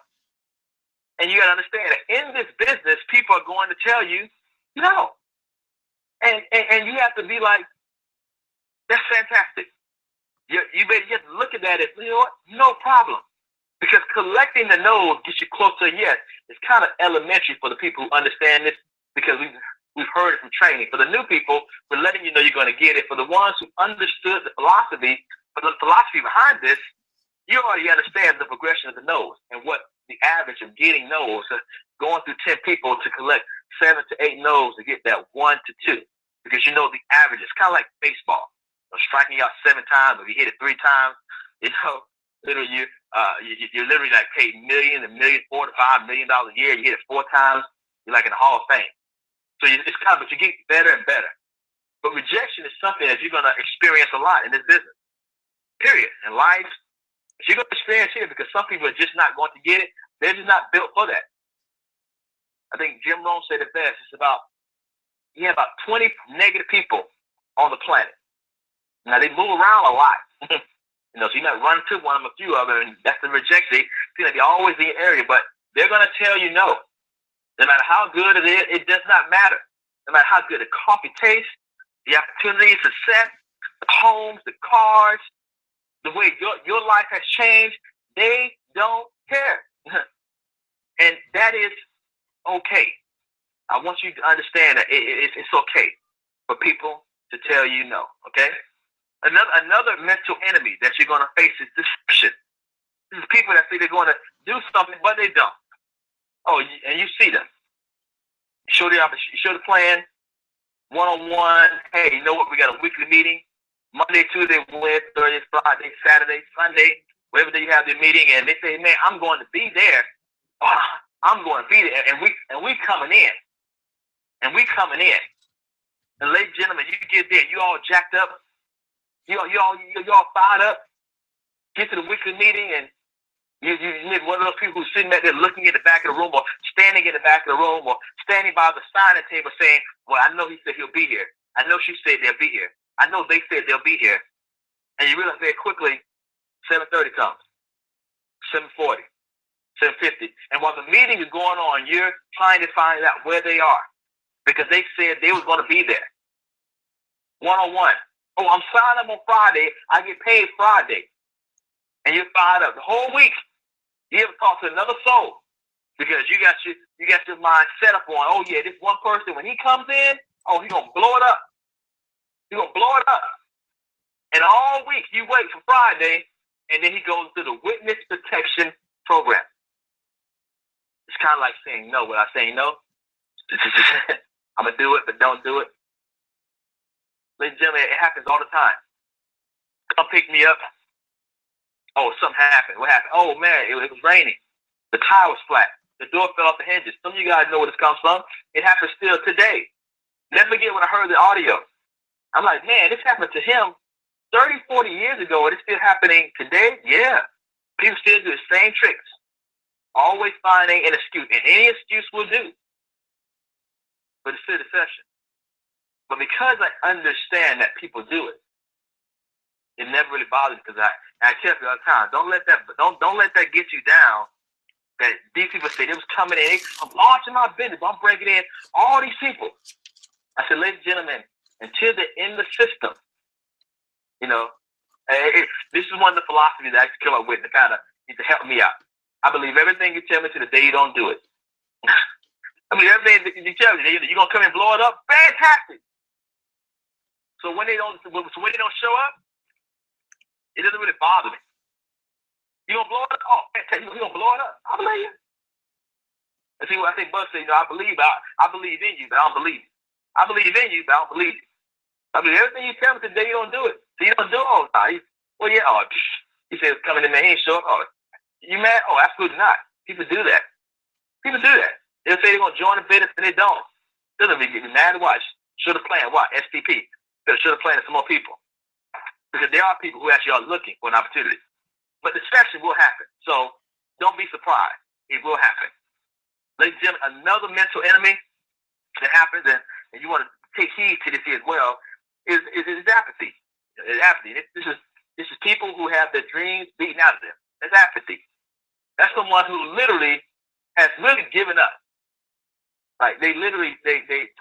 And you got to understand that in this business, people are going to tell you no. And you have to be like, that's fantastic. You have to look at that as, no problem. Because collecting the no's gets you close to a yes. It's kind of elementary for the people who understand this because we've heard it from training. For the new people, we're letting you know you're going to get it. For the ones who understood the philosophy, But the philosophy behind this, you already understand the progression of the no's and what the average of getting no's, going through 10 people to collect 7 to 8 no's to get that 1 to 2. Because you know the average. It's kind of like baseball. Striking out 7 times, if you hit it 3 times, literally you're literally like paid $4 to $5 million a year. You hit it 4 times, you're like in the Hall of Fame. So it's kind of, but you get better and better. But rejection is something that you're going to experience a lot in this business. Period. In life, you're going to experience here because some people are just not going to get it. They're just not built for that. I think Jim Rohn said it best. It's about, you have about 20 negative people on the planet. Now, they move around a lot. So you might run into one of them, a few of them, and that's the rejection. They feel like they're always in the area, but they're going to tell you no. No matter how good it is, it does not matter. No matter how good the coffee tastes, the opportunities, success, the homes, the cars, the way your life has changed, they don't care. And that is okay. I want you to understand that it's okay for people to tell you no, okay? Another mental enemy that you're going to face is deception. This is people that say they're going to do something, but they don't. Oh, and you see them. You show the plan, one-on-one. Hey, you know what? We got a weekly meeting. Monday, Tuesday, Wednesday, Thursday, Friday, Saturday, Sunday, whatever day you have the meeting, and they say, man, I'm going to be there. Oh, I'm going to be there, and we coming in. And we coming in. And ladies and gentlemen, you get there, you all jacked up. You all fired up. Get to the weekly meeting, and you one of those people who's sitting back there looking at the back of the room, or standing in the back of the room, or standing by the signing table saying, well, I know he said he'll be here. I know she said they'll be here. I know they said they'll be here. And you realize very quickly, 7:30 comes, 7:40, 7:50. And while the meeting is going on, you're trying to find out where they are because they said they was going to be there. One-on-one. Oh, I'm signing up on Friday. I get paid Friday. And you're fired up. The whole week, you ever talk to another soul because you got your mind set up on, oh, yeah, this one person, when he comes in, oh, he's going to blow it up. He's going to blow it up. And all week, you wait for Friday, and then he goes to the witness protection program. It's kind of like saying no. When I say no, I'm going to do it, but don't do it. Ladies and gentlemen, it happens all the time. Come pick me up. Oh, something happened. What happened? Oh, man, it was raining. The tire was flat. The door fell off the hinges. Some of you guys know where this comes from. It happens still today. Never forget when I heard the audio. I'm like, man, this happened to him 30, 40 years ago, and it's still happening today? Yeah. People still do the same tricks. Always finding an excuse, and any excuse will do. But it's still deception. But because I understand that people do it, it never really bothers me because I tell you all the time, don't let that get you down. That these people say they was coming in, I'm launching my business, I'm breaking in all these people. I said, ladies and gentlemen, until they're in the system, this is one of the philosophies that I actually come up with to kind of help me out. I believe everything you tell me to the day you don't do it. I mean, everything you tell me, you're gonna come and blow it up. Fantastic. So when they don't show up, it doesn't really bother me. You gonna blow it up? Oh, fantastic. You gonna blow it up? I believe you. And see what I think Bud said, I believe in you, but I don't believe you. I believe in you, but I don't believe you. I mean, everything you tell me today, you don't do it. So you don't do it all the time. Well, yeah, he said, coming in there, he ain't show up. Oh, you mad? Oh, absolutely not. People do that. People do that. They'll say they're going to join the business and they don't. Doesn't mean get mad. Watch. Should have planned. What? STP. Should have planned some more people. Because there are people who actually are looking for an opportunity. But deception will happen. So don't be surprised. It will happen. Ladies and gentlemen, another mental enemy that happens, and you want to take heed to this as well, is apathy. It's apathy. This is people who have their dreams beaten out of them. That's apathy. That's someone who literally has really given up. Like they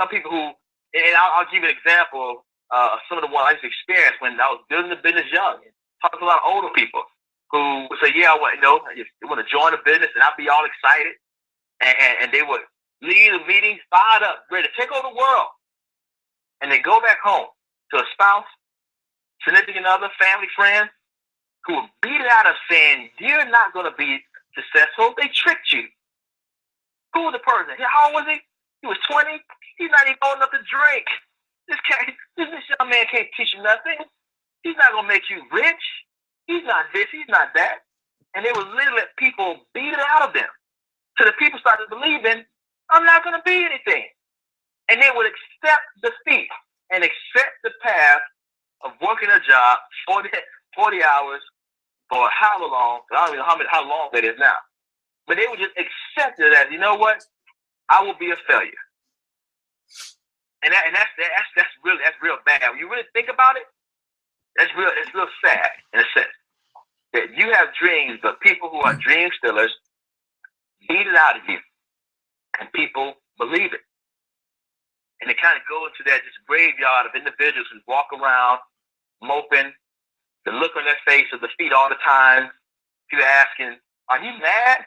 some people who, and I'll give you an example of some of the ones I used to experience when I was building the business young. Talking to a lot of older people who would say, yeah, I want to join the business, and I'd be all excited, and they would leave the meeting fired up, ready to take over the world, and they go back home to a spouse, significant other, family, friends, who will beat it out of saying, you're not going to be successful. They tricked you. Who was the person? How old was he? He was 20. He's not even old enough to drink. This young man can't teach you nothing. He's not going to make you rich. He's not this. He's not that. And they would literally let people beat it out of them. So the people started believing, I'm not going to be anything. And they would accept defeat and accept the path of working a job 40 hours for however long. I don't even know how long that is now. But they would just accept it as, you know what? I will be a failure. And that's real bad. When you really think about it, it's real sad in a sense. That you have dreams, but people who are dream stealers beat it out of you. And people believe it. And they kind of go into that just graveyard of individuals who walk around moping, the look on their face of defeat all the time. People asking, are you mad?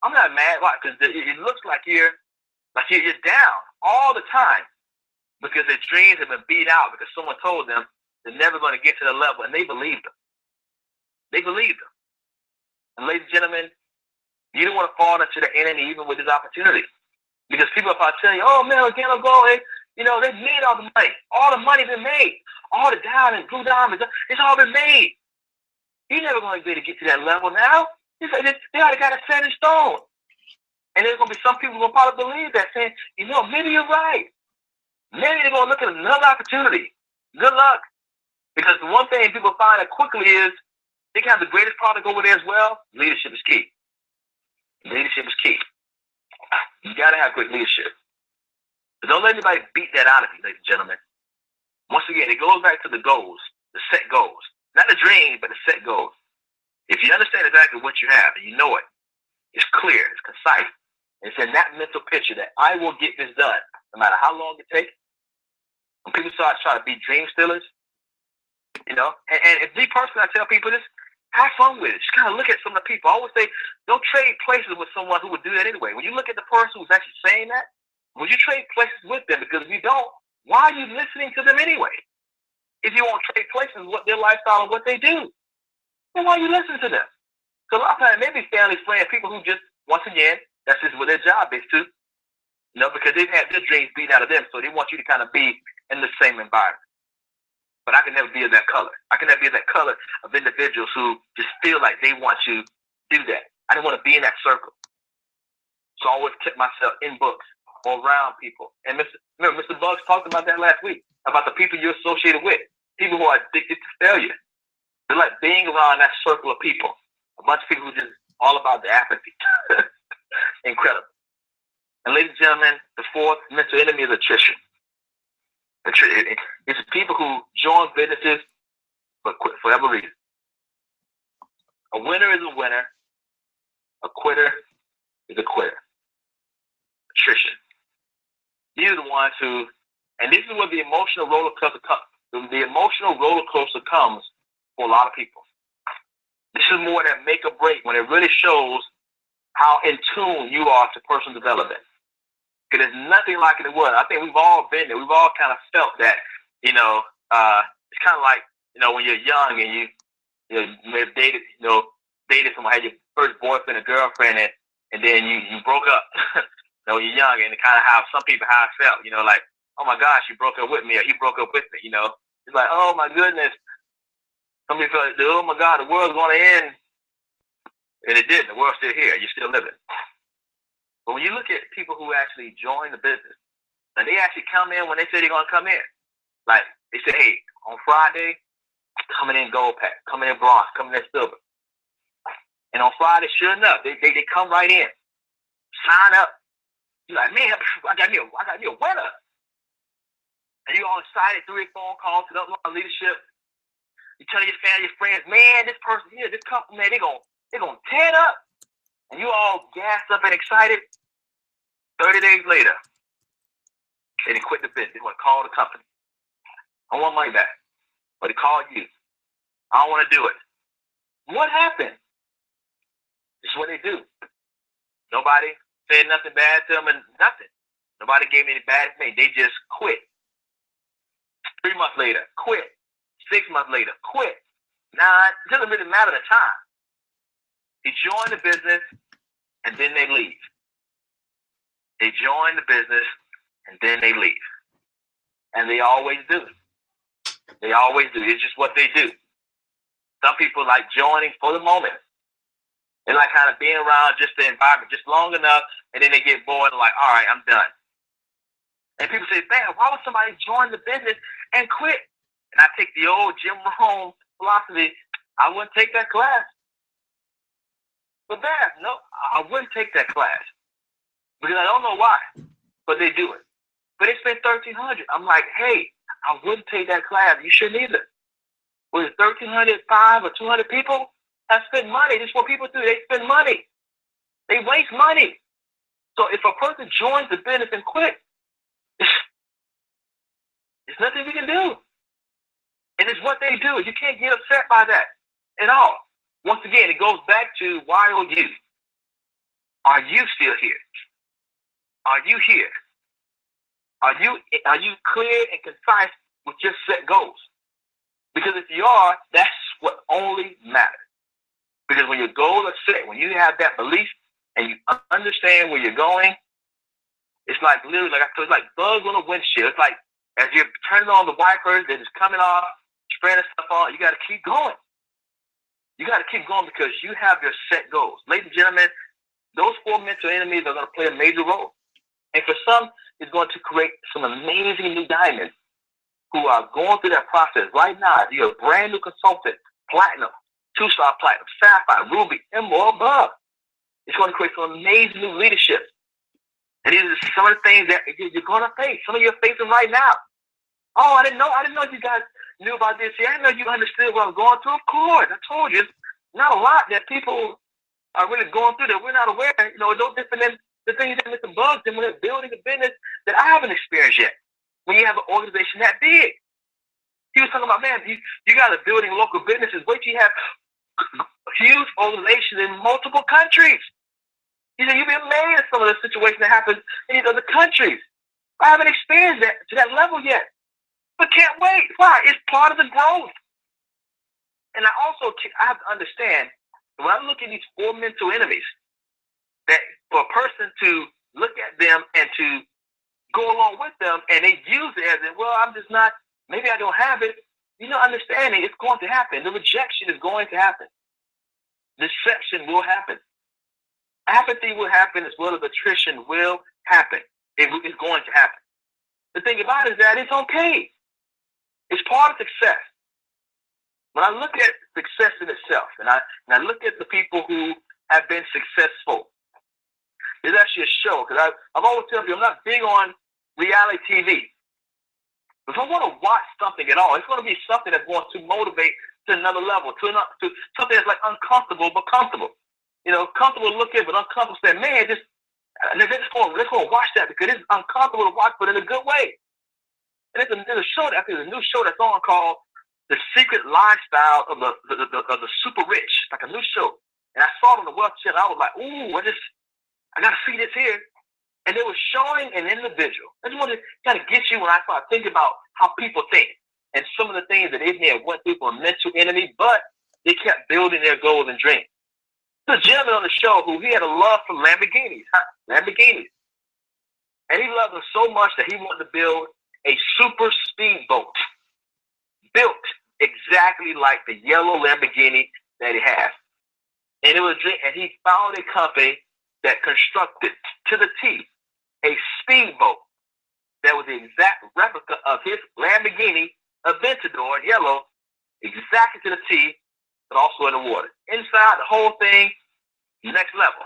I'm not mad. Why? Because it looks like you're down all the time because their dreams have been beat out because someone told them they're never going to get to the level, and they believed them. They believed them. And ladies and gentlemen, you don't want to fall into the enemy even with this opportunity. Because people are probably telling you, oh man, again, I'll go, they made all the money. All the money been made. All the diamonds, blue diamonds, it's all been made. You're never going to be able to get to that level now. They already got it set in stone. And there's going to be some people who will probably believe that, saying, maybe you're right. Maybe they're going to look at another opportunity. Good luck. Because the one thing people find out quickly is they can have the greatest product over there as well. Leadership is key. Leadership is key. You got to have great leadership. But don't let anybody beat that out of you, ladies and gentlemen. Once again, it goes back to the goals, the set goals. Not the dream, but the set goals. If you understand exactly what you have and you know it, it's clear, it's concise. It's in that mental picture that I will get this done, no matter how long it takes. When people start trying to be dream stealers, and if me personally, I tell people this, have fun with it. Just kind of look at some of the people. I always say, don't trade places with someone who would do that anyway. When you look at the person who's actually saying that, would you trade places with them? Because if you don't, why are you listening to them anyway? If you won't trade places with their lifestyle and what they do, then why are you listening to them? So a lot of times, maybe family, friends, people who just, once again, that's just what their job is too. Because they've had their dreams beaten out of them, so they want you to kind of be in the same environment. But I can never be of that color. I can never be of that color of individuals who just feel like they want to do that. I didn't want to be in that circle. So I always kept myself in books or around people. And Mr. Bugs talked about that last week, about the people you're associated with, people who are addicted to failure. They're like being around that circle of people. A bunch of people who just all about the apathy. Incredible. And ladies and gentlemen, the fourth mental enemy is attrition. It's people who join businesses but quit for whatever reason. A winner is a winner. A quitter is a quitter. Attrition. These are the ones who, and this is where the emotional roller coaster comes. The emotional roller coaster comes for a lot of people. This is more that make or break when it really shows how in tune you are to personal development. Because there's nothing like it in the world. I think we've all been there. We've all kind of felt that, it's kind of like, when you're young and you may have dated someone, had your first boyfriend or girlfriend, and then you broke up, when you're young, and kind of how some people, how it felt, like, oh my gosh, you broke up with me, or he broke up with me, It's like, oh my goodness. Some people feel like, oh my God, the world's going to end. And it didn't. The world's still here. You're still living. But when you look at people who actually join the business, and they actually come in when they say they're going to come in. Like, they say, hey, on Friday, coming in gold pack, coming in bronze, coming in silver. And on Friday, sure enough, they come right in. Sign up. You're like, man, I got me a winner. And you're all excited, 3 phone calls to the upline leadership. You tell your family, your friends, man, this person here, this couple, man, they're gonna tear it up. And you all gassed up and excited. 30 days later, they didn't quit the business. They want to call the company. I want money back. But they call you. I don't want to do it. What happened? This is what they do. Nobody said nothing bad to them and nothing. Nobody gave me any bad thing. They just quit. 3 months later, quit. 6 months later, quit. 9, it doesn't really matter the time. He joined the business and then they leave. They join the business and then they leave. And they always do. They always do. It's just what they do. Some people like joining for the moment. They like kind of being around just the environment just long enough, and then they get bored and like, all right, I'm done. And people say, man, why would somebody join the business and quit? And I take the old Jim Rohn philosophy. I wouldn't take that class. But man, no, I wouldn't take that class. Because I don't know why, but they do it. But they spend $1,300. I'm like, hey, I wouldn't take that class. You shouldn't either. Was it 1,300, 5 or 200 people that spend money? This is what people do. They spend money. They waste money. So if a person joins the business and quit, there's nothing we can do. And it's what they do. You can't get upset by that at all. Once again, it goes back to why are you? Are you still here? Are you here? Are you clear and concise with your set goals? Because if you are, that's what only matters. Because when your goals are set, when you have that belief and you understand where you're going, it's like literally, like I told you, like bugs on a windshield. It's like as you're turning on the wipers, they're just coming off, spraying stuff on. You got to keep going. You got to keep going because you have your set goals. Ladies and gentlemen, those 4 mental enemies are going to play a major role. And for some, it's going to create some amazing new diamonds who are going through that process right now. You're a brand new consultant, platinum, 2-star platinum, sapphire, ruby, emerald, above. It's going to create some amazing new leadership. And these are some of the things that you're going to face. Some of you are facing right now. Oh, I didn't know you guys knew about this. See, I didn't know you understood what I'm going through. Of course, I told you. Not a lot that people are really going through that we're not aware. You know, no different than the things that Mr. Bugs did when they're building a business that I haven't experienced yet. When you have an organization that big. He was talking about, man, you got to building local businesses. Wait till you have huge organizations in multiple countries. He said, you'll be amazed at some of the situations that happen in these other countries. I haven't experienced that to that level yet. But can't wait. Why? It's part of the growth. And I have to understand, when I look at these 4 mental enemies, that for a person to look at them and to go along with them and they use it as in, well, I'm just not, maybe I don't have it. You know, understanding it's going to happen. The rejection is going to happen. Deception will happen. Apathy will happen as well as attrition will happen. It's going to happen. The thing about it is that it's okay. It's part of success. When I look at success in itself, and I look at the people who have been successful, there's actually a show, because I've always told you I'm not big on reality TV. If I want to watch something at all, it's going to be something that's going to motivate to another level, to something that's like uncomfortable but comfortable. You know, comfortable looking but uncomfortable. Saying, man, let's go and watch that because it's uncomfortable to watch, but in a good way. And there's a show I think there's a new show that's on called The Secret Lifestyle of the Super Rich. Like a new show. And I saw it on the Wealth Channel. I was like, ooh, I got to see this here. And they were showing an individual. I just want to kind of get you when I start thinking about how people think and some of the things that they may have went through for a mental enemy, but they kept building their goals and dreams. There's a gentleman on the show who he had a love for Lamborghinis. Lamborghinis. And he loved them so much that he wanted to build a super speedboat built exactly like the yellow Lamborghini that he has. And it was a dream. And he found a company that constructed to the T a speedboat that was the exact replica of his Lamborghini Aventador in yellow, exactly to the T, but also in the water. Inside, the whole thing, next level.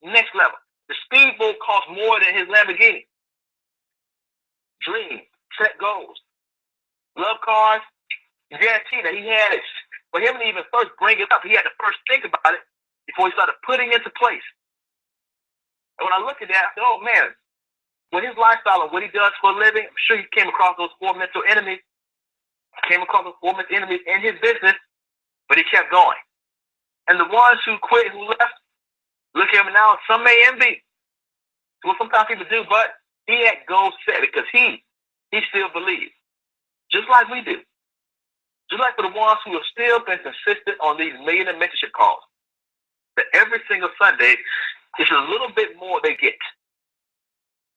Next level. The speedboat cost more than his Lamborghini. Dream, set goals. Love cars, guarantee that he had it. For him to even first bring it up, he had to first think about it before he started putting it into place. And when I look at that, I said, oh man, with his lifestyle and what he does for a living, I'm sure he came across those 4 mental enemies. Came across those 4 mental enemies in his business, but he kept going. And the ones who quit, who left, look at him now, some may envy. Well, sometimes people do, but he had goals set because he still believes, just like we do. Just like for the ones who have still been consistent on these millionaire mentorship calls, that every single Sunday is a little bit more they get.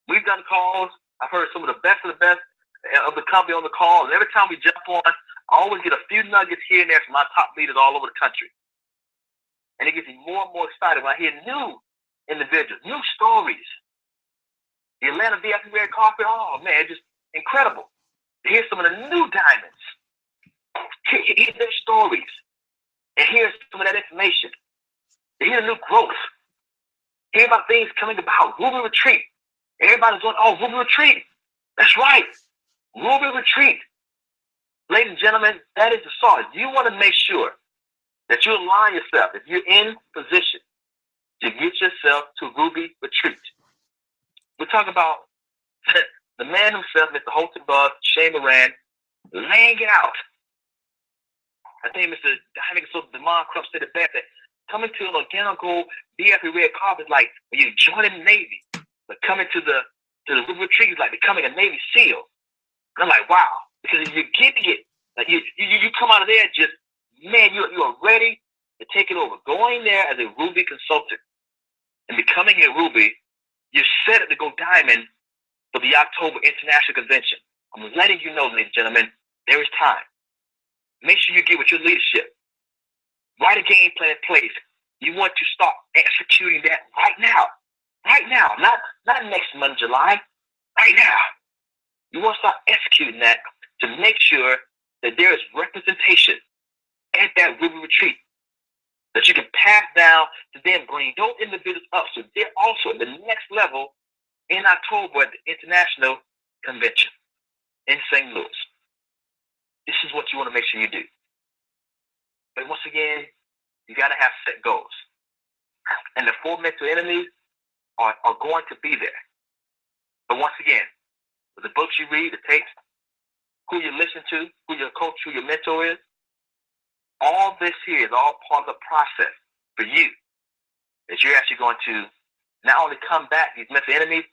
We've done calls. I've heard some of the best of the company on the call. And every time we jump on, I always get a few nuggets here and there from my top leaders all over the country. And it gets me more and more excited when I hear new individuals, new stories. The Atlanta VIP Red Carpet, oh man, just incredible. To hear some of the new diamonds. Hear their stories. And hear some of that information. To hear the new growth. Hear about things coming about. Ruby Retreat. Everybody's going, oh, Ruby Retreat. That's right. Ruby Retreat. Ladies and gentlemen, that is the sauce. You want to make sure that you align yourself, if you're in position to get yourself to Ruby Retreat. We're talking about the man himself, Mr. Holton Buzz, Shane Moran, laying it out. I think Demond Crump said it best, that coming to an organical VIP Red Carpet is like when you join the Navy, but coming to the Ruby Retreat is like becoming a Navy SEAL. And I'm like, wow, because you're getting it. Like you come out of there just, man, you are ready to take it over. Going there as a Ruby consultant and becoming a Ruby, you're set up to go diamond for the October International Convention. I'm letting you know, ladies and gentlemen, there is time. Make sure you get with your leadership. Write a game plan in place. You want to start executing that right now. Right now. Not next month, July. Right now. You want to start executing that to make sure that there is representation at that Ruby Retreat that you can pass down to then bring those individuals up so they're also at the next level in October at the International Convention in St. Louis. This is what you want to make sure you do. But once again, you got to have set goals. And the 4 mental enemies are going to be there. But once again, with the books you read, the tapes, who you listen to, who your coach, who your mentor is, all this here is all part of the process for you. That you're actually going to not only come back these mental enemies,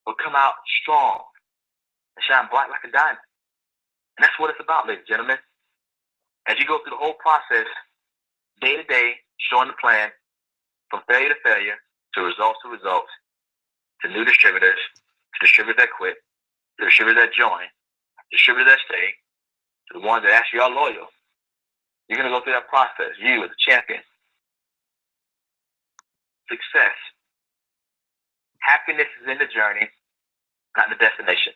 but come out strong and shine bright like a diamond. And that's what it's about, ladies and gentlemen. As you go through the whole process, day to day, showing the plan, from failure to failure, to results, to new distributors, to distributors that quit, to distributors that join, distributors that stay, to the ones that actually are loyal. You're going to go through that process, you as a champion. Success. Happiness is in the journey, not the destination.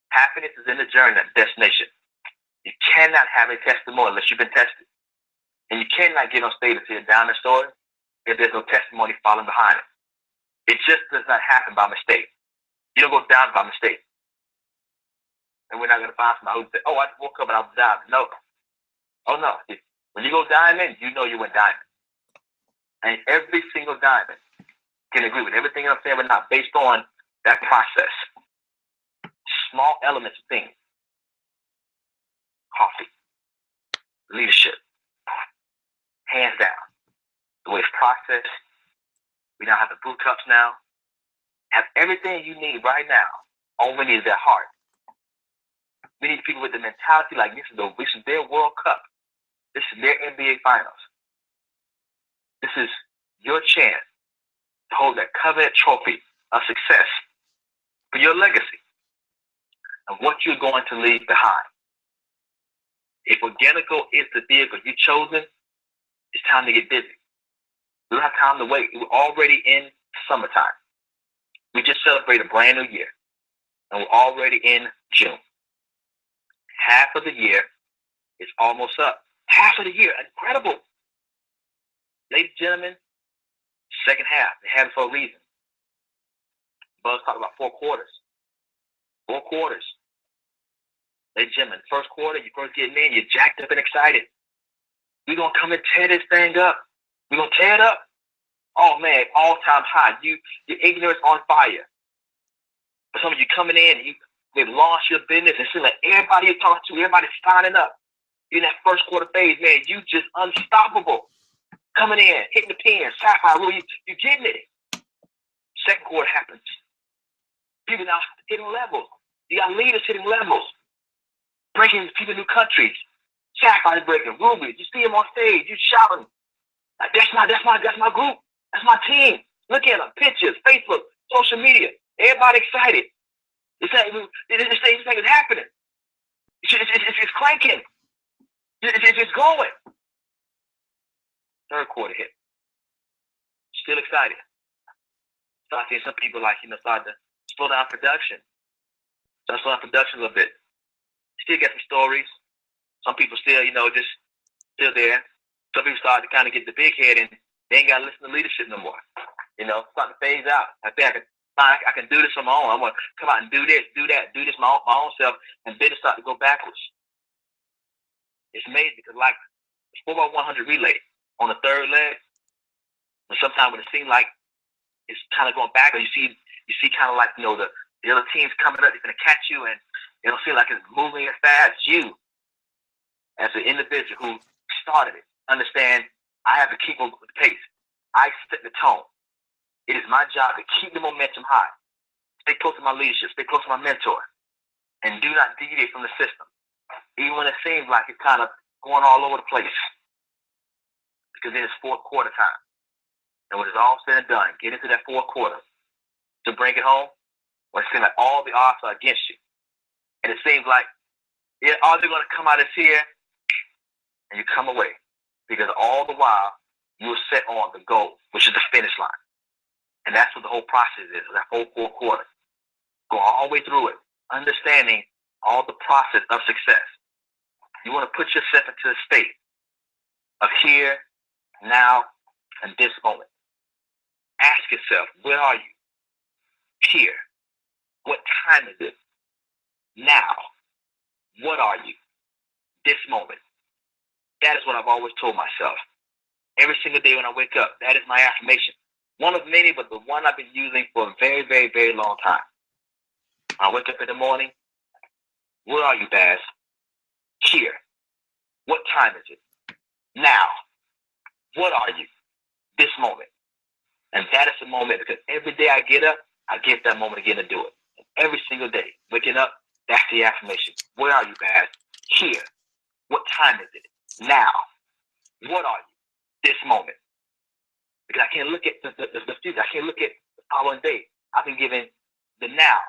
Happiness is in the journey, not the destination. You cannot have a testimony unless you've been tested. And you cannot get on stage and say a down the story if there's no testimony following behind it. It just does not happen by mistake. You don't go down by mistake. And we're not going to find somebody who say, oh, I woke up and I was down. No. Oh, no. When you go diamond, you know you went diamond. And every single diamond can agree with everything I'm saying, but not based on that process. Small elements of things. Coffee. Leadership. Hands down. The way it's processed. We now have the brew cups now. Have everything you need right now. All we need is that heart. We need people with the mentality like this is their World Cup. This is their NBA Finals. This is your chance to hold that coveted trophy of success for your legacy and what you're going to leave behind. If Organical is the vehicle you've chosen, it's time to get busy. We don't have time to wait. We're already in summertime. We just celebrated a brand new year, and we're already in June. Half of the year is almost up. Half of the year. Incredible. Ladies and gentlemen, second half. They have it for a reason. Buzz talked about 4 quarters. 4 quarters. Ladies and gentlemen, first quarter, you first getting in, you're jacked up and excited. We're going to come and tear this thing up. We're going to tear it up. Oh, man, all-time high. Your ignorance on fire. For some of you coming in, they've launched your business and seeing like everybody you're talking to, everybody's signing up. You're in that first quarter phase, man, you just unstoppable. Coming in, hitting the pin, sapphire, you're getting it. Second quarter happens. People now hitting levels. You got leaders hitting levels. Breaking people new countries. Shaq out breaking, Ruby. You see him on stage, you shouting. Like, that's my group. That's my team. Look at them. Pictures, Facebook, social media. Everybody excited. It's like it's happening. It's cranking. It's going. Third quarter hit. Still excited. Start seeing some people start to slow down production. Start slow down production a little bit. Still get some stories. Some people still, just still there. Some people start to kind of get the big head and they ain't got to listen to leadership no more. Start to phase out. I think I can do this on my own. I'm going to come out and do this, do that, do this my own self, and then start to go backwards. It's amazing because like the 4x100 relay on the third leg, and sometimes when it seems like it's kind of going backwards, you see kind of like, the other teams coming up, they're going to catch you, and it don't feel like it's moving as fast as you. As an individual who started it, understand I have to keep up with the pace. I set the tone. It is my job to keep the momentum high. Stay close to my leadership. Stay close to my mentor. And do not deviate from the system. Even when it seems like it's kind of going all over the place. Because it is fourth quarter time. And when it's all said and done, get into that fourth quarter to bring it home, when it seems like all the odds are against you. And it seems like all they're going to come out is here, and you come away. Because all the while, you were set on the goal, which is the finish line. And that's what the whole process is, that whole fourth quarter. Go all the way through it, understanding all the process of success. You want to put yourself into a state of here, now, and this moment. Ask yourself, where are you? Here. What time is it? Now. What are you? This moment. That is what I've always told myself. Every single day when I wake up, that is my affirmation. One of many, but the one I've been using for a very, very, very long time. I wake up in the morning. Where are you, Baz? Here. What time is it? Now. What are you? This moment. And that is the moment, because every day I get up, I get that moment again to do it. And every single day, waking up, that's the affirmation. Where are you, Baz? Here. What time is it? Now. What are you? This moment. Because I can't look at the future. I can't look at the following day. I've been given the now,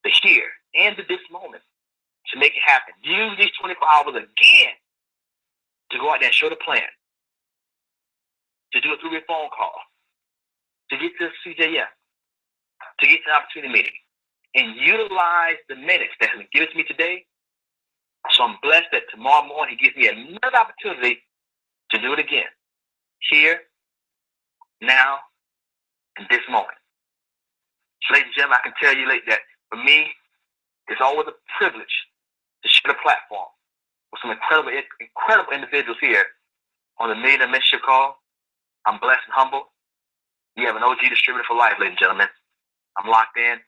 the here, and the this moment to make it happen. Use these 24 hours again to go out there and show the plan. To do it through your phone call. To get to CJF. To get to the opportunity meeting. And utilize the minutes that he gives me today. So I'm blessed that tomorrow morning he gives me another opportunity to do it again. Here, now, and this moment. So, ladies and gentlemen, I can tell you that for me, it's always a privilege to share the platform with some incredible individuals here on the Millionaire Mentorship Call. I'm blessed and humbled. You have an OG distributor for life, ladies and gentlemen. I'm locked in.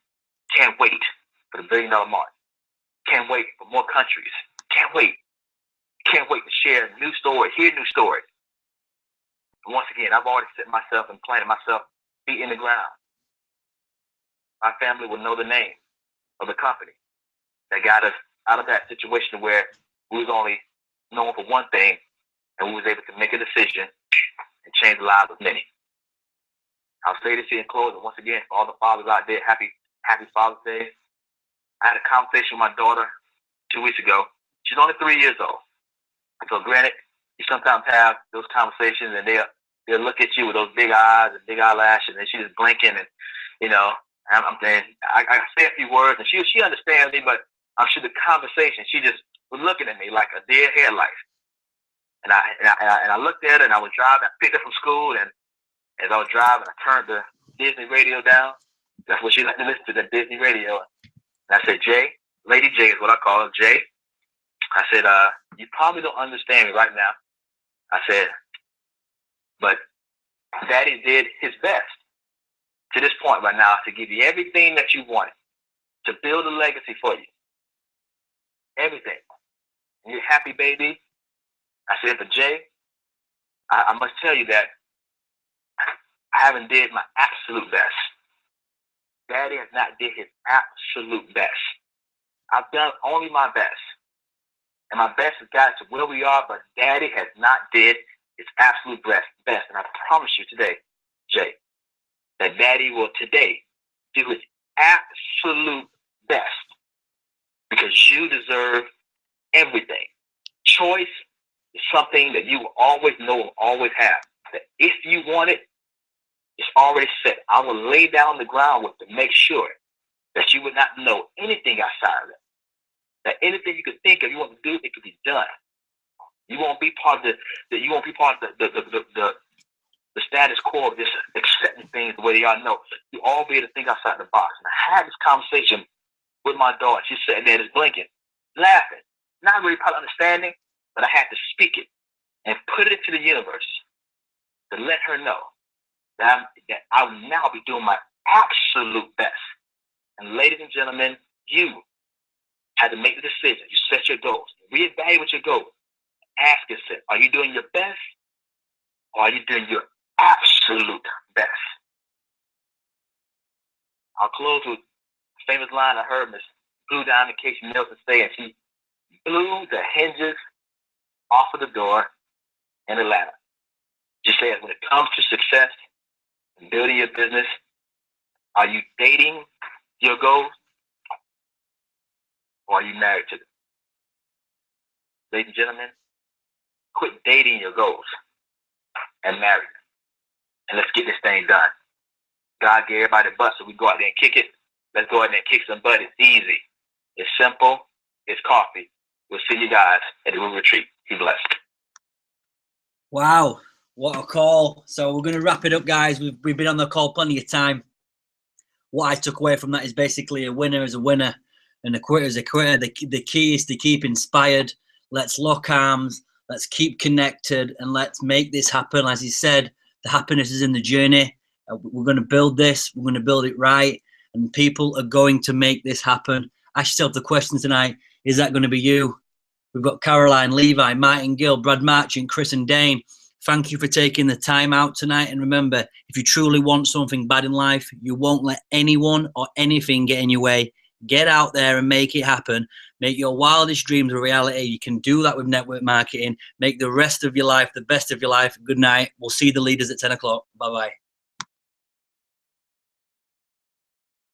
Can't wait for the $1 billion mark. Can't wait for more countries. Can't wait. Can't wait to share new stories, hear new stories. And once again, I've already set myself and planted myself feet in the ground. My family will know the name of the company that got us out of that situation where we was only known for one thing, and we was able to make a decision and change the lives of many. I'll say this here in closing. Once again, for all the fathers out there, happy Father's Day. I had a conversation with my daughter 2 weeks ago. She's only 3 years old. So granted, you sometimes have those conversations and they'll look at you with those big eyes and big eyelashes, and she's just blinking, and I'm saying I say a few words and she understands me, but I'm sure the conversation, she just was looking at me like a dead headlight. And I looked at her, and I was driving. I picked her from school, and as I was driving, I turned the Disney radio down. That's what she liked to listen to, the Disney radio. And I said, Jay, Lady J is what I call her, Jay. I said, you probably don't understand me right now. I said, but Daddy did his best to this point right now to give you everything that you wanted, to build a legacy for you. Everything. And you're happy, baby. I said, but Jay, I must tell you that I haven't did my absolute best. Daddy has not did his absolute best. I've done only my best. and my best has got to where we are, but Daddy has not did its absolute best. And I promise you today, Jay, that Daddy will today do his absolute best, because you deserve everything. Choice is something that you will always know, will always have. That if you want it, it's already set. I will lay down the groundwork to make sure that you would not know anything outside of it. That anything you could think of, you want to do, it could be done. You won't be part of the status quo of just accepting things the way they are. No, you all be able to think outside the box. And I had this conversation with my daughter. She's sitting there just blinking, laughing, not really probably understanding, but I had to speak it and put it into the universe to let her know that I will now be doing my absolute best. And ladies and gentlemen, you had to make the decision. You set your goals. Reevaluate your goals. Ask yourself, are you doing your best, or are you doing your absolute best? I'll close with a famous line I heard Miss Blue Diamond Casey Nelson say, and she blew the hinges off of the door in Atlanta. She said, when it comes to success and building your business, are you dating your goals, or are you married to them? Ladies and gentlemen, quit dating your goals and marry them. And let's get this thing done. God gave everybody a butt, so we go out there and kick it. Let's go out there and kick some butt. It's easy. It's simple. It's coffee. We'll see you guys at the Woo Retreat. Be blessed. Wow, what a call. So we're going to wrap it up, guys. We've been on the call plenty of time. What I took away from that is basically a winner is a winner and a quitter is a quitter. The key is to keep inspired. Let's lock arms. Let's keep connected and let's make this happen. As he said, the happiness is in the journey. We're going to build this. We're going to build it right. And people are going to make this happen. Ask yourself the question tonight. Is that going to be you? We've got Caroline, Levi, Martin Gill, Brad Marchant, Chris and Dane. Thank you for taking the time out tonight. And remember, if you truly want something bad in life, you won't let anyone or anything get in your way. Get out there and make it happen. Make your wildest dreams a reality. You can do that with network marketing. Make the rest of your life the best of your life. Good night. We'll see the leaders at 10 o'clock. Bye-bye.